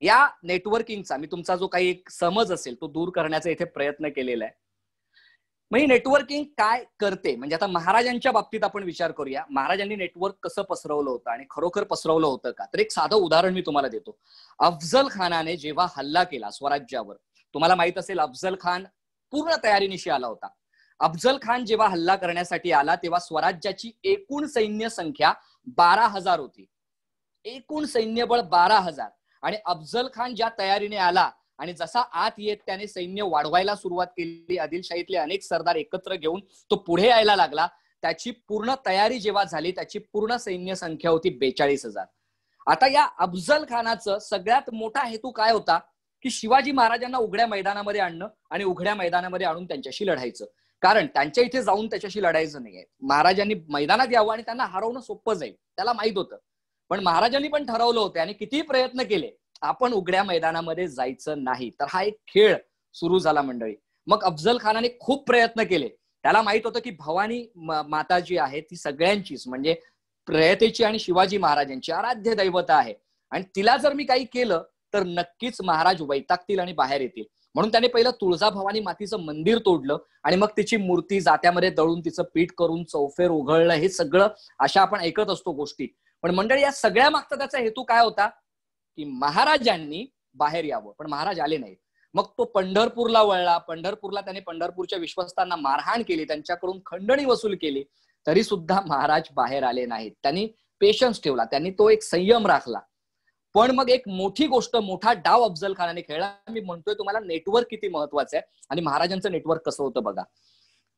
या नेटवर्किंगचा मी तुमचा जो काही एक समज असेल तो दूर करण्याचा इथे प्रयत्न केलेला आहे. मग ही नेटवर्किंग काय करते, म्हणजे आता महाराजांच्या बाबतीत आपण विचार करूया. महाराजांनी नेटवर्क कसं पसरवलं होतं आणि खरोखर पसरवलं होतं का? तर एक साधं उदाहरण मी तुम्हाला देतो. अफजल खानाने जेव्हा हल्ला केला स्वराज्यावर, तुम्हाला माहित असेल अफजल खान पूर्ण तयारीनिशी आला होता. अफजल खान जेव्हा हल्ला करण्यासाठी आला तेव्हा स्वराज्याची एकूण सैन्य संख्या 12,000 होती. एकूण सैन्यबळ 12,000. आणि अफजल खान ज्या तयारीने आला आणि जसा आत येत त्याने सैन्य वाढवायला सुरुवात केली, आदिलशाहीतले अनेक सरदार एकत्र घेऊन तो पुढे यायला लागला. त्याची पूर्ण तयारी जेव्हा झाली, त्याची पूर्ण सैन्य संख्या होती 42,000. आता या अफजल खानाचं सगळ्यात मोठा हेतू काय होता, की शिवाजी महाराजांना उघड्या मैदानामध्ये आणणं आणि उघड्या मैदानामध्ये आणून त्यांच्याशी लढायचं. कारण त्यांच्या इथे जाऊन त्याच्याशी लढायचं नाहीये, महाराजांनी मैदानात यावं आणि त्यांना हरवणं सोपं जाईल, त्याला माहित होतं. पण महाराजांनी पण ठरवलं होतं आणि कितीही प्रयत्न केले, आपण उघड्या मैदानामध्ये जायचं नाही. तर हा एक खेळ सुरू झाला मंडळी. मग अफजल खानाने खूप प्रयत्न केले. त्याला माहित होतं की भवानी माता जी आहे ती सगळ्यांचीच, म्हणजे प्रयतेची आणि शिवाजी महाराजांची आराध्य दैवता आहे, आणि तिला जर मी काही केलं तर नक्कीच महाराज वैतागतील आणि बाहेर येतील. म्हणून त्याने पहिलं तुळजाभवानी मातीचं मंदिर तोडलं आणि मग तिची मूर्ती जात्यामध्ये दळून तिचं पीठ करून चौफेर उघडलं. हे सगळं अशा आपण ऐकत असतो गोष्टी. पण मंडळी, या सगळ्या मागचा त्याचा हेतू काय होता, की महाराजांनी बाहेर यावं. पण महाराज आले नाहीत. मग तो पंढरपूरला वळला. पंढरपूरला त्याने पंढरपूरच्या विश्वस्तांना मारहाण केली, त्यांच्याकडून खंडणी वसूल केली, तरी सुद्धा महाराज बाहेर आले नाहीत. त्यांनी पेशन्स ठेवला, त्यांनी तो एक संयम राखला. पण मग एक मोठी गोष्ट, मोठा डाव अफजल खानाने खेळला. मी म्हणतोय तुम्हाला नेटवर्क किती महत्वाचं आहे आणि महाराजांचं नेटवर्क कसं होतं बघा.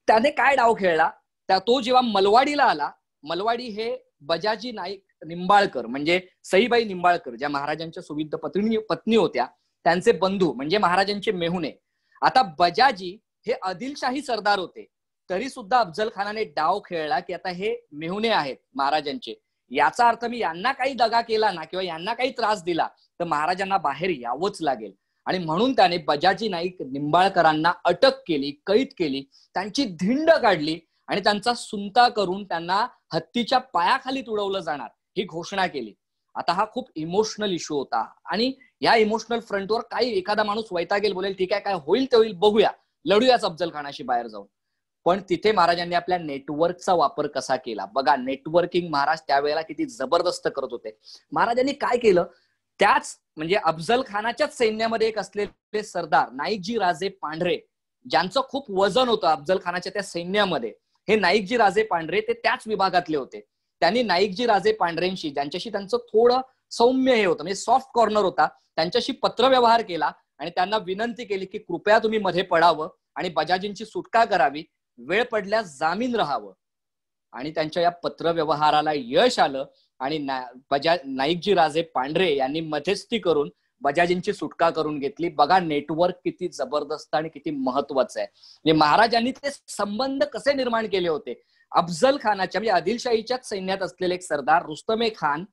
त्याने काय डाव खेळला, तो जेव्हा मलवाडीला आला, मलवाडी हे बजाजी नाईक निंबाळकर म्हणजे सईबाई निंबाळकर ज्या महाराजांच्या सुविध पत्नी होत्या, त्यांचे बंधू म्हणजे महाराजांचे मेहुणे. आता बजाजी हे आदिलशाही सरदार होते, तरी सुद्धा अफजल खानाने डाव खेळला की आता हे मेहुणे आहेत महाराजांचे, याचा अर्थ मी यांना काही दगा केला ना किंवा यांना काही त्रास दिला तर महाराजांना बाहेर यावंच लागेल. आणि म्हणून त्याने बजाजी नाईक निंबाळकरांना अटक केली, कैद केली, त्यांची धिंड काढली आणि त्यांचा सुंता करून त्यांना हत्तीच्या पायाखाली तुडवलं जाणार ही घोषणा केली. आता हा खूप इमोशनल इश्यू होता आणि या इमोशनल फ्रंटवर काही एखादा माणूस वैतागेल, बोलेल ठीक आहे, काय होईल ते होईल, बघूया, लढूयाच अफजल खानाशी बाहेर जाऊन. पण तिथे महाराजांनी आपल्या नेटवर्कचा वापर कसा केला बघा. नेटवर्किंग महाराज त्यावेळेला किती जबरदस्त करत होते. महाराजांनी काय केलं, त्याच म्हणजे अफजल खानाच्याच सैन्यामध्ये एक असलेले सरदार नाईकजी राजे पांढरे, ज्यांचं खूप वजन होतं अफजल खानाच्या त्या सैन्यामध्ये, हे नाईकजी राजे पांढरे ते त्याच विभागातले होते. त्यांनी नाईकजी राजे पांढरेंशी, ज्यांच्याशी त्यांचं थोडं सौम्य हे होतं, म्हणजे सॉफ्ट कॉर्नर होता, त्यांच्याशी पत्रव्यवहार केला आणि त्यांना विनंती केली की कृपया तुम्ही मध्ये पडावं आणि बजाजींची सुटका करावी, वेळ पडल्यास जामीन राहावं. आणि त्यांच्या या पत्रव्यवहाराला यश आलं आणि नाईकजी राजे पांढरे यांनी मध्यस्थी करून बजाजींची सुटका करून घेतली. बघा नेटवर्क किती जबरदस्त आणि किती महत्वाचं आहे. म्हणजे महाराजांनी ते संबंध कसे निर्माण केले होते. अफजल खानाच्या म्हणजे आदिलशाहीच्याच सैन्यात असलेले एक सरदार रुस्तमे खान,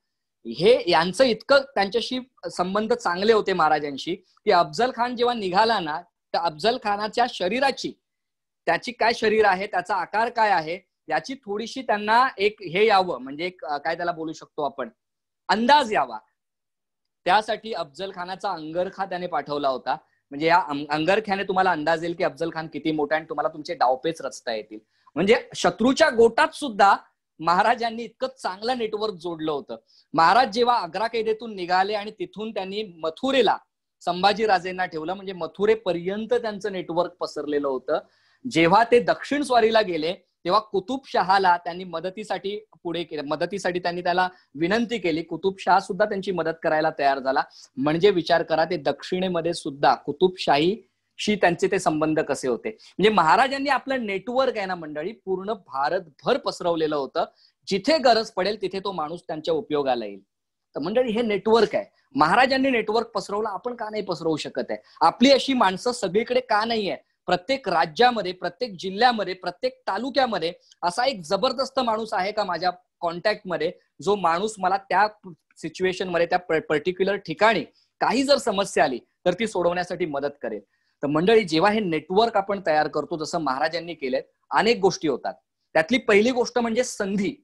हे यांचं इतकं त्यांच्याशी संबंध चांगले होते महाराजांशी की अफजल खान जेव्हा निघाला ना, तर अफजल खानाच्या शरीराची, त्याची काय शरीर आहे, त्याचा आकार काय आहे, याची थोडीशी त्यांना एक हे यावं, म्हणजे एक काय त्याला बोलू शकतो आपण, अंदाज यावा, त्यासाठी अफजल खानाचा अंगरखा त्याने पाठवला होता. म्हणजे या अंगरख्याने तुम्हाला अंदाज येईल की अफजल खान किती मोठा आणि तुम्हाला तुमचे डावपेच रचता येतील. म्हणजे शत्रूच्या गोटात सुद्धा महाराजांनी इतकं चांगलं नेटवर्क जोडलं होतं. महाराज जेव्हा आग्रा कैदेतून निघाले आणि तिथून त्यांनी मथुरेला संभाजी राजेंना ठेवलं, म्हणजे मथुरेपर्यंत त्यांचं नेटवर्क पसरलेलं होतं. जेव्हा ते दक्षिण स्वारीला गेले तेव्हा कुतुबशहाला त्यांनी मदतीसाठी पुढे केलं, मदतीसाठी त्यांनी त्याला विनंती केली. कुतुबशाह सुद्धा त्यांची मदत करायला तयार झाला. म्हणजे विचार करा, ते दक्षिणेमध्ये सुद्धा कुतुबशाहीशी त्यांचे ते संबंध कसे होते. म्हणजे महाराजांनी आपलं नेटवर्क आहे ना मंडळी पूर्ण भारतभर पसरवलेलं होतं. जिथे गरज पडेल तिथे तो माणूस त्यांच्या उपयोगाला येईल. तर मंडळी हे नेटवर्क आहे. महाराजांनी नेटवर्क पसरवलं, आपण का नाही पसरवू शकत आहे? आपली अशी माणसं सगळीकडे का नाही आहे? प्रत्येक राज्यामध्ये, प्रत्येक जिल्ह्यामध्ये, प्रत्येक तालुक्यामध्ये असा एक जबरदस्त माणूस आहे का माझ्या कॉन्टॅक्टमध्ये, जो माणूस मला त्या सिच्युएशन मध्ये, त्या पर्टिक्युलर ठिकाणी काही जर समस्या आली तर ती सोडवण्यासाठी मदत करेल. तर मंडळी जेव्हा हे नेटवर्क आपण तयार करतो, जसं महाराजांनी केलेत, अनेक गोष्टी होतात. त्यातली पहिली गोष्ट म्हणजे संधी.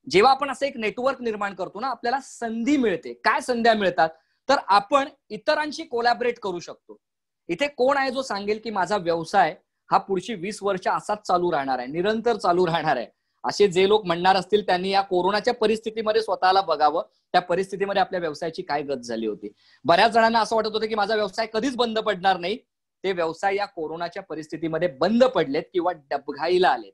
जेव्हा आपण असं एक नेटवर्क निर्माण करतो ना, आपल्याला संधी मिळते. काय संध्या मिळतात? तर आपण इतरांशी कोलॅबरेट करू शकतो. इथे कोण आहे जो सांगेल की माझा व्यवसाय हा पुढची 20 वर्ष असाच चालू राहणार आहे, निरंतर चालू राहणार आहे? असे जे लोक म्हणणार असतील त्यांनी या कोरोनाच्या परिस्थितीमध्ये स्वतःला बघावं. त्या परिस्थितीमध्ये आपल्या व्यवसायाची काय गत झाली होती. बऱ्याच जणांना असं वाटत होतं की माझा व्यवसाय कधीच बंद पडणार नाही. ते व्यवसाय या कोरोनाच्या परिस्थितीमध्ये बंद पडलेत किंवा डबघाईला आलेत.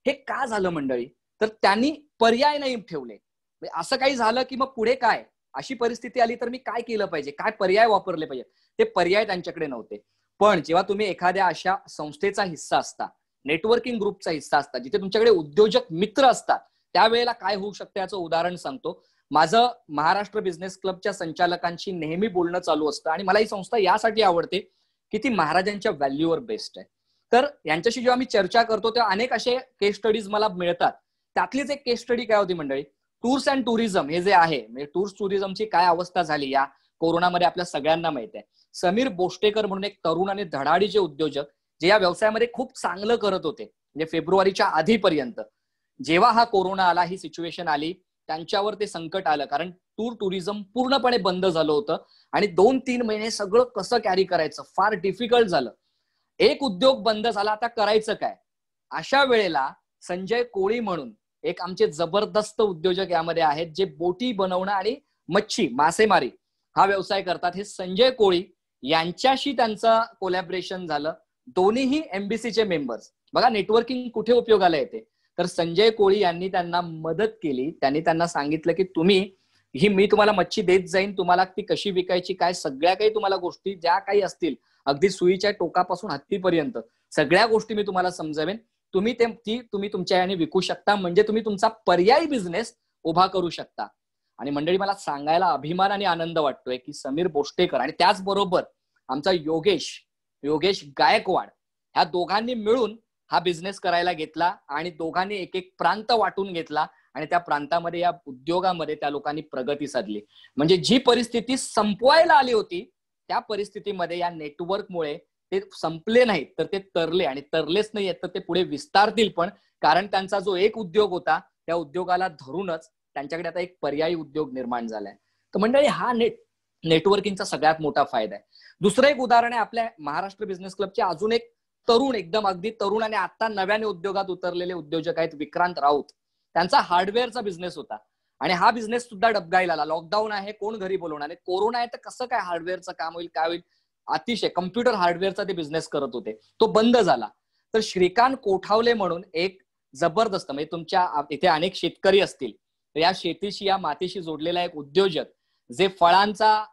हे का झालं मंडळी? तर त्यांनी पर्याय नाही ठेवले. असं काही झालं की मग पुढे काय, अशी परिस्थिती आली तर मी काय केलं पाहिजे, काय पर्याय वापरले पाहिजे, ते पर्याय त्यांच्याकडे नव्हते. पण जेव्हा तुम्ही एखाद्या अशा संस्थेचा हिस्सा असता, नेटवर्किंग ग्रुपचा हिस्सा असता, जिथे तुमच्याकडे उद्योजक मित्र असतात, त्यावेळेला काय होऊ शकतं याचं उदाहरण सांगतो. माझं महाराष्ट्र बिझनेस क्लबच्या संचालकांशी नेहमी बोलणं चालू असतं आणि मला ही संस्था यासाठी आवडते की ती महाराजांच्या व्हॅल्यूवर बेस्ड आहे. तर यांच्याशी जेव्हा मी चर्चा करतो तेव्हा अनेक असे केस स्टडीज मला मिळतात. त्यातलीच एक केस स्टडी काय होती मंडळी? टूर्स अँड टुरिझम हे जे आहे, म्हणजे टूर्स टुरिझमची काय अवस्था झाली या कोरोनामध्ये आपल्या सगळ्यांना माहित आहे. समीर बोष्टेकर म्हणून एक तरुण आणि धडाडीचे उद्योजक जे या व्यवसायामध्ये खूप चांगलं करत होते, म्हणजे फेब्रुवारीच्या आधीपर्यंत, जेव्हा हा कोरोना आला, ही सिच्युएशन आली, त्यांच्यावर ते संकट आलं. कारण टूर टुरिझम पूर्णपणे बंद झालं होतं आणि 2-3 महिने सगळं कसं कॅरी करायचं फार डिफिकल्ट झालं. एक उद्योग बंद झाला, आता करायचं काय? अशा वेळेला संजय कोळी म्हणून एक आमचे जबरदस्त उद्योजक यामध्ये आहेत, जे बोटी बनवणं आणि मच्छी मासेमारी हा व्यवसाय करतात. हे संजय कोळी यांच्याशी त्यांचं कोलॅबरेशन झालं. दोन्हीही एमबीसीचे मेंबर्स. बघा नेटवर्किंग कुठे उपयोगाला येते. तर संजय कोळी यांनी त्यांना मदत केली. त्यांनी त्यांना सांगितलं की मी तुम्हाला मच्छी देत जाईन, तुम्हाला ती कशी विकायची, काय सगळ्या काही तुम्हाला गोष्टी ज्या काही असतील, अगदी सुईच्या टोकापासून हत्तीपर्यंत सगळ्या गोष्टी मी तुम्हाला समजावेन. तुम्ही तुमच्या याने विकू शकता, म्हणजे तुम्ही तुमचा पर्यायी बिझनेस उभा करू शकता. आणि मंडळी मला सांगायला अभिमान आणि आनंद वाटतोय की समीर बोष्टेकर आणि त्याचबरोबर आमचा योगेश गायकवाड, ह्या दोघांनी मिळून हा बिझनेस करायला घेतला आणि दोघांनी एक एक प्रांत वाटून घेतला आणि त्या प्रांतामध्ये, या उद्योगामध्ये त्या लोकांनी प्रगती साधली. म्हणजे जी परिस्थिती संपवायला आली होती त्या परिस्थितीमध्ये या नेटवर्कमुळे ते संपले नाहीत, तर ते तरले, आणि तरलेच नाही तर ते पुढे विस्तारतील पण. कारण त्यांचा जो एक उद्योग होता त्या उद्योगाला धरूनच त्यांच्याकडे आता एक पर्यायी उद्योग निर्माण झालाय. तर मंडळी हा नेटवर्किंगचा सगळ्यात मोठा फायदा आहे. दुसरं एक उदाहरण आहे आपल्या महाराष्ट्र बिझनेस क्लबचे अजून एक तरुण, एकदम अगदी तरुण आणि आता नव्याने उद्योगात उतरलेले उद्योजक आहेत विक्रांत राऊत. त्यांचा हार्डवेअरचा बिझनेस होता आणि हा बिझनेस सुद्धा डबघाईला आला. लॉकडाऊन आहे, कोण घरी बोलवणार आहे, कोरोना आहे, तर कसं काय हार्डवेअरचं काम होईल, काय होईल, अतिशय कम्प्युटर हार्डवेअरचा ते बिझनेस करत होते, तो बंद झाला. तर श्रीकांत कोठावले म्हणून एक जबरदस्त, म्हणजे तुमच्या इथे अनेक शेतकरी असतील, तर या शेतीशी, या मातीशी जोडलेला एक उद्योजक जे फळांचा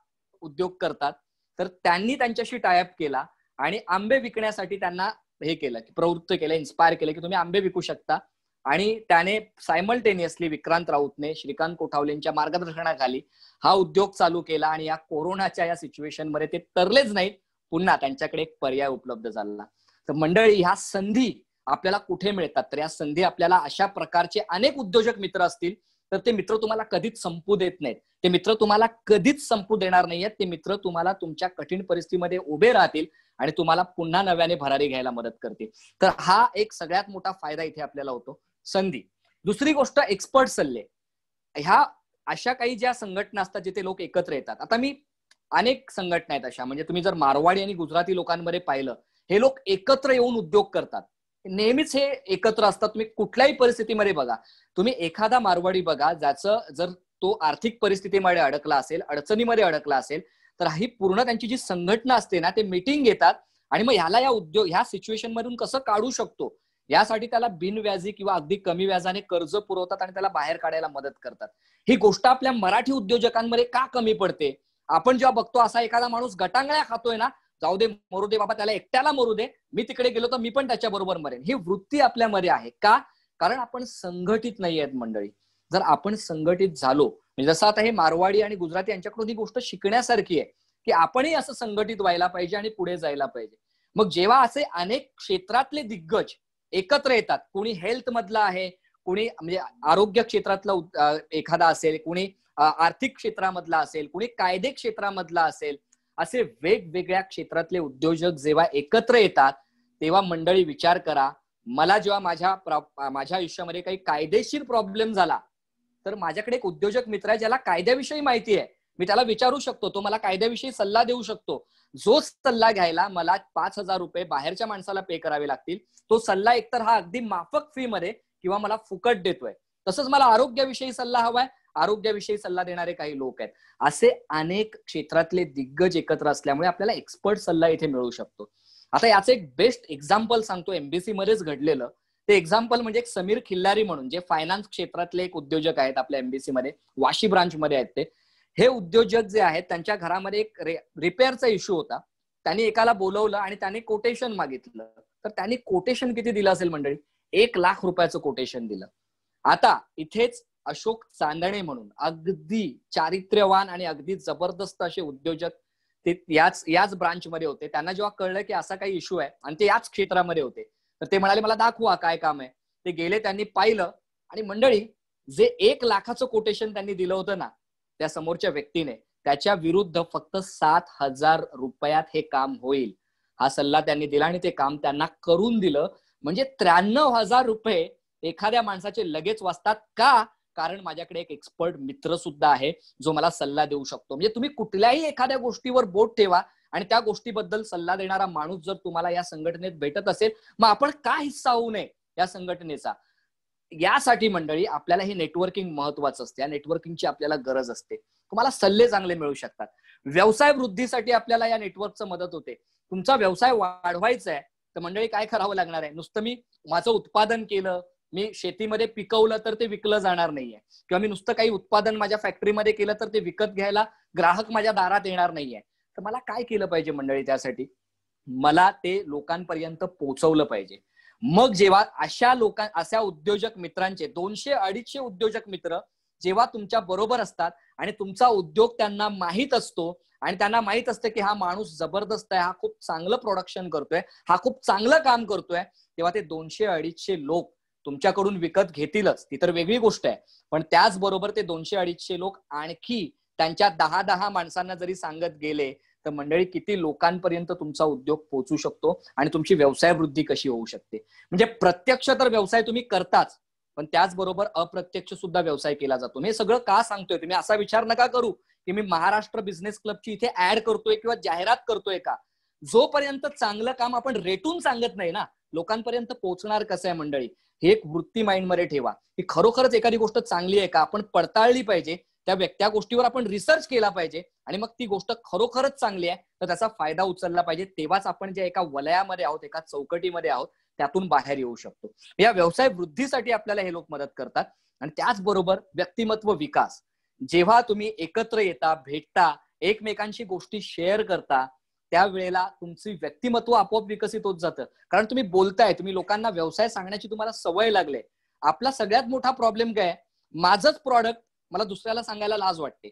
उद्योग करतात, तर त्यांनी त्यांच्याशी टायअप केला आणि आंबे विकण्यासाठी त्यांना हे केलं, की प्रवृत्त केलं, इन्स्पायर केलं की तुम्ही आंबे विकू शकता. आणि त्याने सायमल्टेनियसली विक्रांत राऊतने श्रीकांत कोठावलेंच्या मार्गदर्शनाखाली हा उद्योग चालू केला आणि या कोरोनाच्या या सिच्युएशन मध्ये ते तरलेच नाहीत, पुन्हा त्यांच्याकडे एक पर्याय उपलब्ध झाला. तर मंडळी, ह्या संधी आपल्याला कुठे मिळतात? तर या संधी आपल्याला अशा प्रकारचे अनेक उद्योजक मित्र असतील तर ते मित्र तुम्हाला कधीच संपू देत नाहीत. ते मित्र तुम्हाला कधीच संपू देणार नाहीयेत. ते मित्र तुम्हाला तुमच्या कठीण परिस्थितीमध्ये उभे राहतील आणि तुम्हाला पुन्हा नव्याने भरारी घ्यायला मदत करतील. तर हा एक सगळ्यात मोठा फायदा इथे आपल्याला होतो, संधी. दुसरी गोष्ट, एक्सपर्ट सल्ले. ह्या अशा काही ज्या संघटना असतात जिथे लोक एकत्र येतात. आता मी अनेक संघटना आहेत अशा, म्हणजे तुम्ही जर मारवाडी आणि गुजराती लोकांमध्ये पाहिलं, हे लोक एकत्र येऊन उद्योग करतात. नेहमीच हे एकत्र असतात. तुम्ही कुठल्याही परिस्थितीमध्ये बघा, तुम्ही एखादा मारवाडी बघा ज्याचं जर तो आर्थिक परिस्थितीमध्ये अडकला असेल, अडचणीमध्ये अडकला असेल, तर ही पूर्ण त्यांची जी संघटना असते ना, ते मीटिंग घेतात आणि मग ह्याला ह्या सिच्युएशन मधून कसं काढू शकतो यासाठी त्याला बिनव्याजी किंवा अगदी कमी व्याजाने कर्ज पुरवतात आणि त्याला बाहेर काढायला मदत करतात. ही गोष्ट आपल्या मराठी उद्योजकांमध्ये का कमी पडते? आपण जेव्हा बघतो असा एखादा माणूस गटांगळ्या खातोय ना, जाऊ दे मरू दे बाबा, त्याला एकट्याला मरू दे, मी तिकडे गेलो तर मी पण त्याच्या बरोबर मरेन, ही वृत्ती आपल्यामध्ये आहे. का? कारण आपण संघटित नाही आहेत मंडळी. जर आपण संघटित झालो, म्हणजे जसं आता हे मारवाडी आणि गुजराती यांच्याकडून ही गोष्ट शिकण्यासारखी आहे की आपणही असं संघटित व्हायला पाहिजे आणि पुढे जायला पाहिजे. मग जेव्हा असे अनेक क्षेत्रातले दिग्गज एकत्र येतात, कोणी हेल्थ मधला आहे, कोणी म्हणजे आरोग्य क्षेत्रातला एखादा असेल, कोणी आर्थिक क्षेत्रामधला असेल, कोणी कायदे क्षेत्रामधला असेल, असे वेगवेगळ्या क्षेत्रातले उद्योजक जेव्हा एकत्र येतात तेव्हा मंडळी विचार करा, मला जेव्हा माझ्या आयुष्यामध्ये काही कायदेशीर प्रॉब्लेम झाला तर माझ्याकडे एक उद्योजक मित्र आहे ज्याला कायद्याविषयी माहिती आहे, मी त्याला विचारू शकतो, तो मला कायद्याविषयी सल्ला देऊ शकतो. जो सल्ला घ्यायला मला 5,000 रुपये बाहेरच्या माणसाला पे करावे लागतील, तो सल्ला एकतर हा अगदी माफक फी मध्ये किंवा मला फुकट देतोय. तसंच मला आरोग्याविषयी सल्ला हवाय, आरोग्याविषयी सल्ला देणारे काही लोक आहेत. असे अनेक क्षेत्रातले दिग्गज एकत्र असल्यामुळे आपल्याला एक्सपर्ट सल्ला इथे मिळू शकतो. आता याचं एक बेस्ट एक्झाम्पल सांगतो, एमबीसी मध्येच घडलेलं. ते एक्झाम्पल म्हणजे एक समीर खिल्लारी म्हणून, जे फायनान्स क्षेत्रातले एक उद्योजक आहेत आपल्या एमबीसी मध्ये, वाशी ब्रांच मध्ये आहेत ते. हे उद्योजक जे आहेत त्यांच्या घरामध्ये एक रिपेअरचा इश्यू होता. त्यांनी एकाला बोलवलं आणि त्याने कोटेशन मागितलं. तर त्यांनी कोटेशन किती दिलं असेल मंडळी? 1,00,000 रुपयाचं कोटेशन दिलं. आता इथेच अशोक चांदणे म्हणून अगदी चारित्र्यवान आणि अगदी जबरदस्त असे उद्योजक ते याच ब्रांच मध्ये होते. त्यांना जेव्हा कळलं की असा काही इश्यू आहे आणि ते याच क्षेत्रामध्ये होते, तर ते म्हणाले मला दाखवा काय काम आहे. ते गेले, त्यांनी पाहिलं आणि मंडळी जे 1,00,000चं कोटेशन त्यांनी दिलं होतं ना त्या समोरच्या व्यक्तीने, त्याच्या विरुद्ध फक्त 7,000 रुपयात हे काम होईल हा सल्ला त्यांनी दिला आणि ते काम त्यांना करून दिलं. म्हणजे 93,000 रुपये एखाद्या माणसाचे लगेच वाचतात. का? कारण माझ्याकडे एक एक्सपर्ट मित्र सुद्धा आहे जो मला सल्ला देऊ शकतो. म्हणजे तुम्ही कुठल्याही एखाद्या गोष्टीवर बोट ठेवा आणि त्या गोष्टीबद्दल सल्ला देणारा माणूस जर तुम्हाला या संघटनेत भेटत असेल, मग आपण का हिस्सा होऊ नये या संघटनेचा? यासाठी मंडळी आपल्याला हे नेटवर्किंग महत्वाचं असते. या नेटवर्किंगची आपल्याला गरज असते. तुम्हाला सल्ले चांगले मिळू शकतात. व्यवसाय वृद्धीसाठी आपल्याला या नेटवर्कचं मदत होते. तुमचा व्यवसाय वाढवायचा आहे तर मंडळी काय करावं लागणार आहे? नुसतं मी माझं उत्पादन केलं, मी शेतीमध्ये पिकवलं तर ते विकलं जाणार नाहीये, किंवा मी नुसतं काही उत्पादन माझ्या फॅक्टरीमध्ये केलं तर ते विकत घ्यायला ग्राहक माझ्या दारात येणार नाहीये. तर मला काय केलं पाहिजे मंडळी? त्यासाठी मला ते लोकांपर्यंत पोहोचवलं पाहिजे. मग जेव्हा अशा उद्योजक मित्रांचे 200-250 उद्योजक मित्र जेव्हा तुमच्या बरोबर असतात आणि तुमचा उद्योग त्यांना माहित असतो आणि त्यांना माहित असतं की हा माणूस जबरदस्त आहे, हा खूप चांगलं प्रोडक्शन करतोय, हा खूप चांगलं काम करतोय, तेव्हा ते 200-250 लोक तुमच्याकडून विकत घेतीलच, ती तर वेगळी गोष्ट आहे. पण त्याचबरोबर ते 200-250 लोक आणखी त्यांच्या 10-10 माणसांना जरी सांगत गेले तर मंडळी किती लोकांपर्यंत तुमचा उद्योग पोहोचू शकतो आणि तुमची व्यवसाय वृद्धी कशी होऊ शकते. म्हणजे प्रत्यक्ष तर व्यवसाय तुम्ही करताच, पण त्याचबरोबर अप्रत्यक्ष सुद्धा व्यवसाय केला जातो. मी सगळं का सांगतोय तुम्ही असा विचार नका करू की मी महाराष्ट्र बिझनेस क्लबची इथे ऍड करतोय किंवा जाहिरात करतोय का. जोपर्यंत चांगलं काम आपण रेटून सांगत नाही ना, लोकांपर्यंत पोहोचणार कसं आहे मंडळी? हे एक वृत्ती माइंड मध्ये ठेवा की खरोखरच एखादी गोष्ट चांगली आहे का, आपण पडताळली पाहिजे, त्या गोष्टीवर आपण रिसर्च केला पाहिजे आणि मग ती गोष्ट खरोखरच चांगली आहे तर त्याचा फायदा उचलला पाहिजे. तेव्हाच आपण जे एका वलयामध्ये आहोत, एका चौकटीमध्ये आहोत, त्यातून बाहेर येऊ शकतो. या व्यवसाय वृद्धीसाठी आपल्याला हे लोक मदत करतात. आणि त्याचबरोबर व्यक्तिमत्व विकास, जेव्हा तुम्ही एकत्र येता, भेटता, एकमेकांशी गोष्टी शेअर करता, त्यावेळेला तुमची व्यक्तिमत्व आपोआप विकसित होत जातं. कारण तुम्ही बोलताय, तुम्ही लोकांना व्यवसाय सांगण्याची तुम्हाला सवय लागले. आपला सगळ्यात मोठा प्रॉब्लेम काय? माझंच प्रॉडक्ट मला दुसऱ्याला सांगायला लाज वाटते.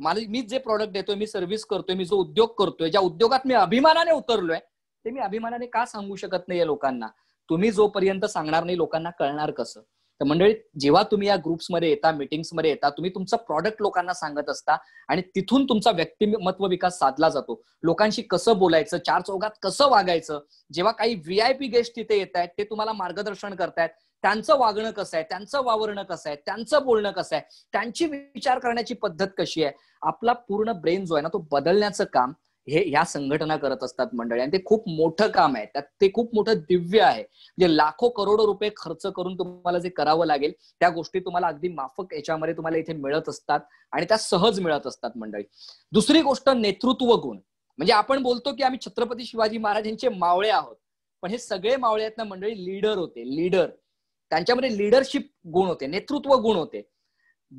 मी जे प्रॉडक्ट देतोय, मी सर्व्हिस करतोय, मी जो उद्योग करतोय, ज्या उद्योगात मी अभिमानाने उतरलोय, ते मी अभिमानाने का सांगू शकत नाहीये लोकांना? तुम्ही जोपर्यंत सांगणार नाही लोकांना कळणार कसं? तर मंडळी जेव्हा तुम्ही या ग्रुप्समध्ये येता, मीटिंग्समध्ये येता, तुम्ही तुमचं प्रॉडक्ट लोकांना सांगत असता आणि तिथून तुमचा व्यक्तिमत्व विकास साधला जातो. लोकांशी कसं बोलायचं, चार चौघात कसं वागायचं, जेव्हा काही VIP गेस्ट तिथे येत आहेत ते तुम्हाला मार्गदर्शन करतायत, त्यांचं वागणं कसं आहे, त्यांचं वावरणं कसं आहे, त्यांचं बोलणं कसं आहे, त्यांची विचार करण्याची पद्धत कशी आहे, आपला पूर्ण ब्रेन जो आहे ना तो बदलण्याचं काम हे ह्या संघटना करत असतात मंडळी. आणि ते खूप मोठं काम आहे, त्यात ते खूप मोठं दिव्य आहे. म्हणजे लाखो करोडो रुपये खर्च करून तुम्हाला जे करावं लागेल त्या गोष्टी तुम्हाला अगदी माफक याच्यामध्ये तुम्हाला इथे मिळत असतात आणि त्या सहज मिळत असतात मंडळी. दुसरी गोष्ट नेतृत्व गुण. म्हणजे आपण बोलतो की आम्ही छत्रपती शिवाजी महाराजांचे मावळे आहोत, पण हे सगळे मावळे आहेत ना मंडळी, लीडर होते, लीडर. त्यांच्यामध्ये लिडरशिप गुण होते, नेतृत्व गुण होते.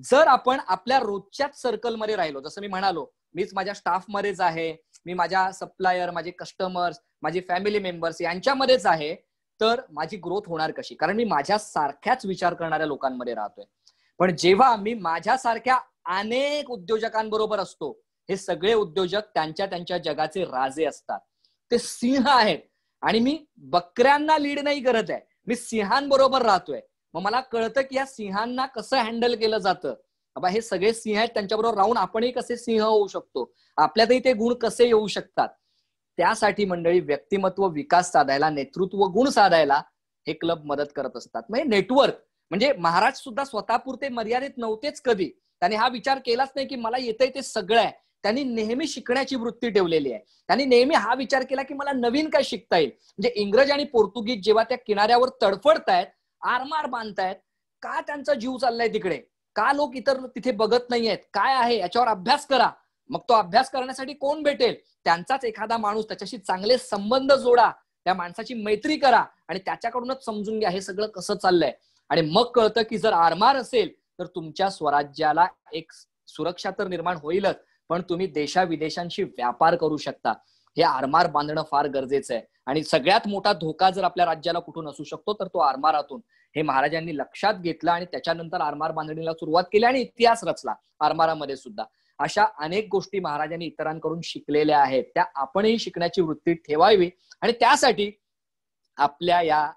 जर आपण आपल्या रोजच्याच सर्कलमध्ये राहिलो, जसं मी म्हणालो, मीच माझ्या स्टाफमध्येच आहे, मी माझ्या सप्लायर, माझे कस्टमर्स, माझे फॅमिली मेंबर्स यांच्यामध्येच आहे, तर माझी ग्रोथ होणार कशी? कारण मी माझ्या सारख्याच विचार करणाऱ्या लोकांमध्ये राहतोय. पण जेव्हा मी माझ्यासारख्या अनेक उद्योजकांबरोबर असतो, हे सगळे उद्योजक त्यांच्या त्यांच्या जगाचे राजे असतात, ते सिंह आहेत, आणि मी बकऱ्यांना लीड नाही करत आहे, मी सिंहांबरोबर राहतोय. मग मला कळतं की या सिंहांना कसं हँडल केलं जातं. बाबा हे सगळे सिंह आहेत, त्यांच्याबरोबर राहून आपणही कसे सिंह होऊ शकतो, आपल्यातही ते गुण कसे येऊ शकतात. त्यासाठी मंडळी व्यक्तिमत्व विकास साधायला, नेतृत्व गुण साधायला हे क्लब मदत करत असतात. म्हणजे नेटवर्क, म्हणजे महाराज सुद्धा स्वतःपुरते मर्यादित नव्हतेच कधी. त्यांनी हा विचार केलाच नाही की मला येतंय ते सगळं आहे. त्यांनी नेहमी शिकण्याची वृत्ती ठेवलेली आहे. त्यांनी नेहमी हा विचार केला की मला नवीन काय शिकता येईल. म्हणजे इंग्रज आणि पोर्तुगीज जेव्हा त्या किनाऱ्यावर तडफडतायत, आरमार बांधतायत, का त्यांचा जीव चाललाय तिकडे, का लोक इतर तिथे बघत नाहीयेत, काय आहे याच्यावर अभ्यास करा. मग तो अभ्यास करण्यासाठी कोण भेटेल? त्यांचाच एखादा माणूस, त्याच्याशी चांगले संबंध जोडा, त्या माणसाची मैत्री करा आणि त्याच्याकडूनच समजून घ्या हे सगळं कसं चाललंय. आणि मग कळतं की जर आरमार असेल तर तुमच्या स्वराज्याला एक सुरक्षा तर निर्माण होईलच, पण तुम्ही देशाविदेशांशी व्यापार करू शकता. हे आरमार बांधणं फार गरजेचं आहे. आणि सगळ्यात मोठा धोका जर आपल्या राज्याला कुठून असू शकतो तर तो आरमारातून. हे महाराजांनी लक्षात घेतलं आणि त्याच्यानंतर आरमार बांधणीला सुरुवात केली आणि इतिहास रचला आरमारामध्ये सुद्धा. अशा अनेक गोष्टी महाराजांनी इतरांकडून शिकलेल्या आहेत, त्या आपणही शिकण्याची वृत्ती ठेवावी. आणि त्यासाठी आपल्या या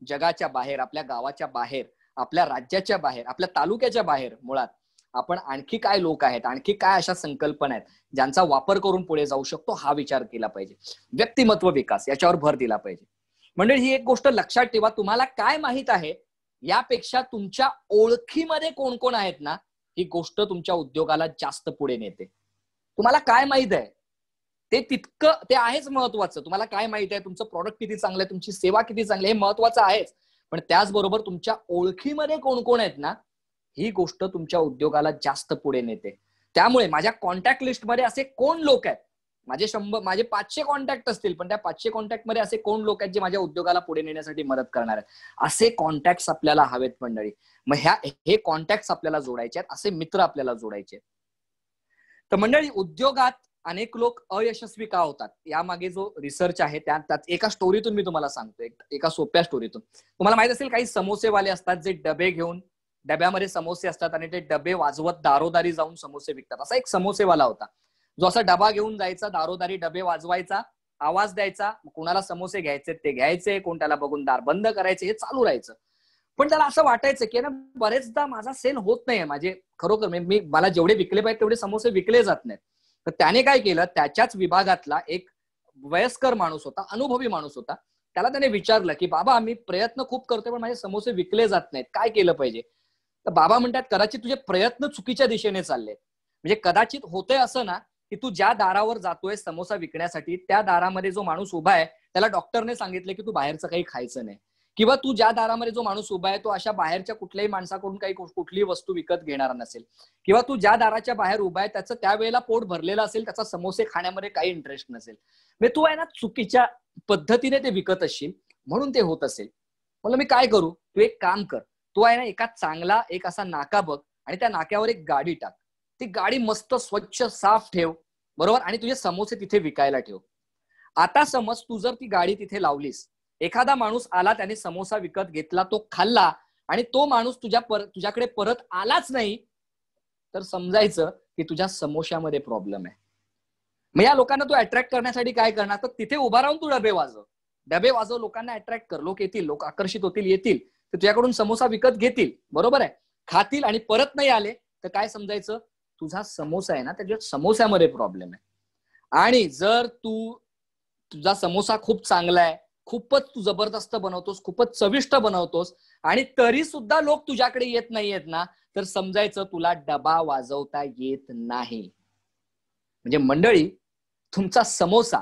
जगाच्या बाहेर, आपल्या गावाच्या बाहेर, आपल्या राज्याच्या बाहेर, आपल्या तालुक्याच्या बाहेर मुळात आपण आणखी काय लोक आहेत, आणखी काय अशा संकल्पना आहेत ज्यांचा वापर करून पुढे जाऊ शकतो, हा विचार केला पाहिजे. व्यक्तिमत्व विकास याच्यावर भर दिला पाहिजे. म्हणजे ही एक गोष्ट लक्षात ठेवा, तुम्हाला काय माहित आहे यापेक्षा तुमच्या ओळखीमध्ये कोण कोण आहेत ना, ही गोष्ट तुमच्या उद्योगाला जास्त पुढे नेते. तुम्हाला काय माहित आहे ते तितकं, ते आहेच महत्वाचं. तुम्हाला काय माहित आहे, तुमचं प्रॉडक्ट किती चांगलं आहे, तुमची सेवा किती चांगली आहे, हे महत्वाचं आहेच. पण त्याचबरोबर तुमच्या ओळखीमध्ये कोण कोण आहेत ना, ही गोष्ट तुमच्या उद्योगाला जास्त पुढे नेते. त्यामुळे माझ्या कॉन्टॅक्ट लिस्टमध्ये असे कोण लोक आहेत, माझे 500 कॉन्टॅक्ट असतील, पण त्या 500 कॉन्टॅक्ट मध्ये असे कोण लोक आहेत जे माझ्या उद्योगाला पुढे नेण्यासाठी मदत करणार आहेत, असे कॉन्टॅक्ट आपल्याला हवेत मंडळी. मग हे कॉन्टॅक्ट आपल्याला जोडायचे आहेत, असे मित्र आपल्याला जोडायचे. तर मंडळी, उद्योगात अनेक लोक अयशस्वी का होतात यामागे जो रिसर्च आहे त्यात एका स्टोरीतून मी तुम्हाला सांगतो, एका सोप्या स्टोरीतून. तुम्हाला माहित असेल काही समोसेवाले असतात जे डबे घेऊन, डब्यामध्ये समोसे असतात आणि ते डबे वाजवत दारोदारी जाऊन समोसे विकतात. असा एक समोसेवाला होता जो असा डबा घेऊन जायचा, दारोदारी डबे वाजवायचा, आवाज द्यायचा, कुणाला समोसे घ्यायचे ते घ्यायचे, कोण त्याला बघून दार बंद करायचे, हे चालू राहायचं. पण त्याला असं वाटायचं की ना बरेचदा माझा सेल होत नाहीये, माझे खरोखर मला जेवढे विकले पाहिजे तेवढे समोसे विकले जात नाहीत. तर त्याने काय केलं, त्याच्याच विभागातला एक वयस्कर माणूस होता, अनुभवी माणूस होता, त्याला त्याने विचारलं की बाबा मी प्रयत्न खूप करतोय पण माझे समोसे विकले जात नाहीत, काय केलं पाहिजे? तर बाबा म्हणतात कदाचित तुझे प्रयत्न चुकीच्या दिशेने चालले. म्हणजे कदाचित होतंय असं ना की तू ज्या दारावर जातोय समोसा विकण्यासाठी, त्या दारामध्ये जो माणूस उभा आहे त्याला डॉक्टरने सांगितलं की तू बाहेरचं काही खायचं नाही, किंवा तू ज्या दारामध्ये जो माणूस उभा आहे तो अशा बाहेरच्या कुठल्याही माणसाकडून काही कुठली वस्तू विकत घेणार नसेल, किंवा तू ज्या दाराच्या बाहेर उभा आहे त्याचं त्यावेळेला पोट भरलेलं असेल, त्याचा समोसे खाण्यामध्ये काही इंटरेस्ट नसेल, म्हणजे तू आहे ना चुकीच्या पद्धतीने ते विकत असशील, म्हणून ते होत असेल. म्हणलं मी काय करू? तू एक काम कर, तू आहे ना एका चांगला एक असा नाका बघ आणि त्या नाक्यावर एक गाडी टाक, ती गाडी मस्त स्वच्छ साफ ठेव, बरोबर, आणि तुझे समोसे तिथे विकायला ठेव. आता समज तू जर ती गाडी तिथे लावलीस, एखादा माणूस आला, त्याने समोसा विकत घेतला, तो खाल्ला आणि तो माणूस तुझ्याकडे परत आलाच नाही, तर समजायचं की तुझ्या समोश्यामध्ये प्रॉब्लेम आहे. मग या लोकांना तू अट्रॅक्ट करण्यासाठी काय करणार, तर तिथे उभा राहून तू डबे वाजव, लोकांना अट्रॅक्ट कर, लोक येतील, लोक आकर्षित होतील, येतील, ते तुझ्याकडून समोसा विकत घेतील, बरोबर आहे, खातील, आणि परत नाही आले तर काय समजायचं, तुझा समोसा आहे ना त्याच्या समोस्यामध्ये प्रॉब्लेम आहे. आणि जर तुझा समोसा खूप चांगला आहे, खूपच तू जबरदस्त बनवतोस, खूपच चविष्ट बनवतोस, आणि तरी सुद्धा लोक तुझ्याकडे येत नाहीयेत ना, तर समजायचं तुला डबा वाजवता येत नाही. म्हणजे मंडळी, तुमचा समोसा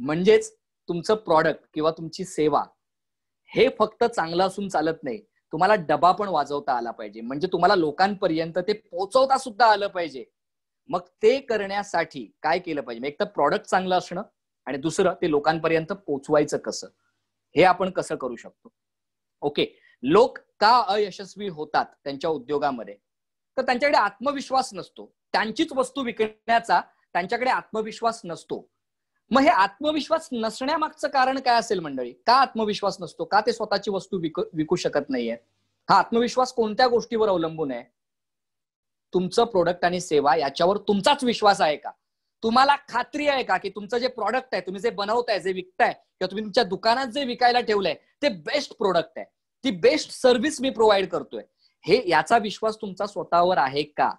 म्हणजेच तुमचं प्रॉडक्ट किंवा तुमची सेवा हे फक्त चांगलं असून चालत नाही, तुम्हाला डबा पण वाजवता आला पाहिजे. म्हणजे तुम्हाला लोकांपर्यंत ते पोहोचवता सुद्धा आलं पाहिजे. मग ते करण्यासाठी काय केलं पाहिजे? एक तर प्रॉडक्ट चांगलं असणं आणि दुसरं ते लोकांपर्यंत पोचवायचं कसं, हे आपण कसं करू शकतो. ओके, लोक का अयशस्वी होतात त्यांच्या उद्योगामध्ये? तर त्यांच्याकडे आत्मविश्वास नसतो. त्यांचीच वस्तू विकण्याचा त्यांच्याकडे आत्मविश्वास नसतो. मग हे आत्मविश्वास नसण्यामागचं कारण काय असेल मंडळी? का आत्मविश्वास नसतो? का ते स्वतःची वस्तू विकू शकत नाहीये? हा आत्मविश्वास कोणत्या गोष्टीवर अवलंबून आहे? तुमचं प्रोडक्ट आणि सेवा याच्यावर तुमचाच विश्वास आहे का? तुम्हाला खात्री आहे का की तुमचं जे प्रोडक्ट आहे, तुम्ही जे बनवताय, जे विकताय, किंवा तुम्ही तुमच्या दुकानात जे विकायला ठेवलंय ते बेस्ट प्रोडक्ट आहे, ती बेस्ट सर्व्हिस मी प्रोव्हाइड करतोय, हे याचा विश्वास तुमचा स्वतःवर आहे का?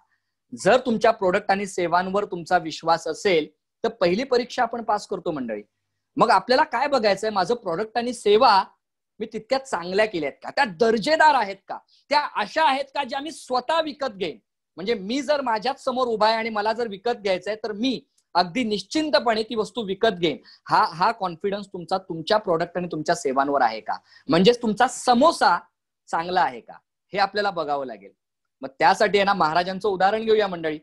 जर तुमच्या प्रोडक्ट आणि सेवांवर तुमचा विश्वास असेल तर पहिली परीक्षा आपण पास करतो मंडळी. मग आपल्याला काय बघायचंय? माझं प्रोडक्ट आणि सेवा मी तितक्या चांगल्या केल्यात का? त्या दर्जेदार आहेत का? त्या अशा आहेत का ज्या मी स्वतः विकत घेईन? म्हणजे मी जर माझ्याच समोर उभा आहे आणि मला जर विकत घ्यायचंय तर मी अगदी निश्चिंतपणे ती वस्तू विकत घेईन. हा कॉन्फिडन्स तुमचा तुमच्या प्रोडक्ट आणि तुमच्या सेवांवर आहे का? म्हणजेच तुमचा समोसा चांगला आहे का? हे आपल्याला बघावं लागेल. मग त्यासाठी आहे ना, महाराजांचं उदाहरण घेऊया मंडळी.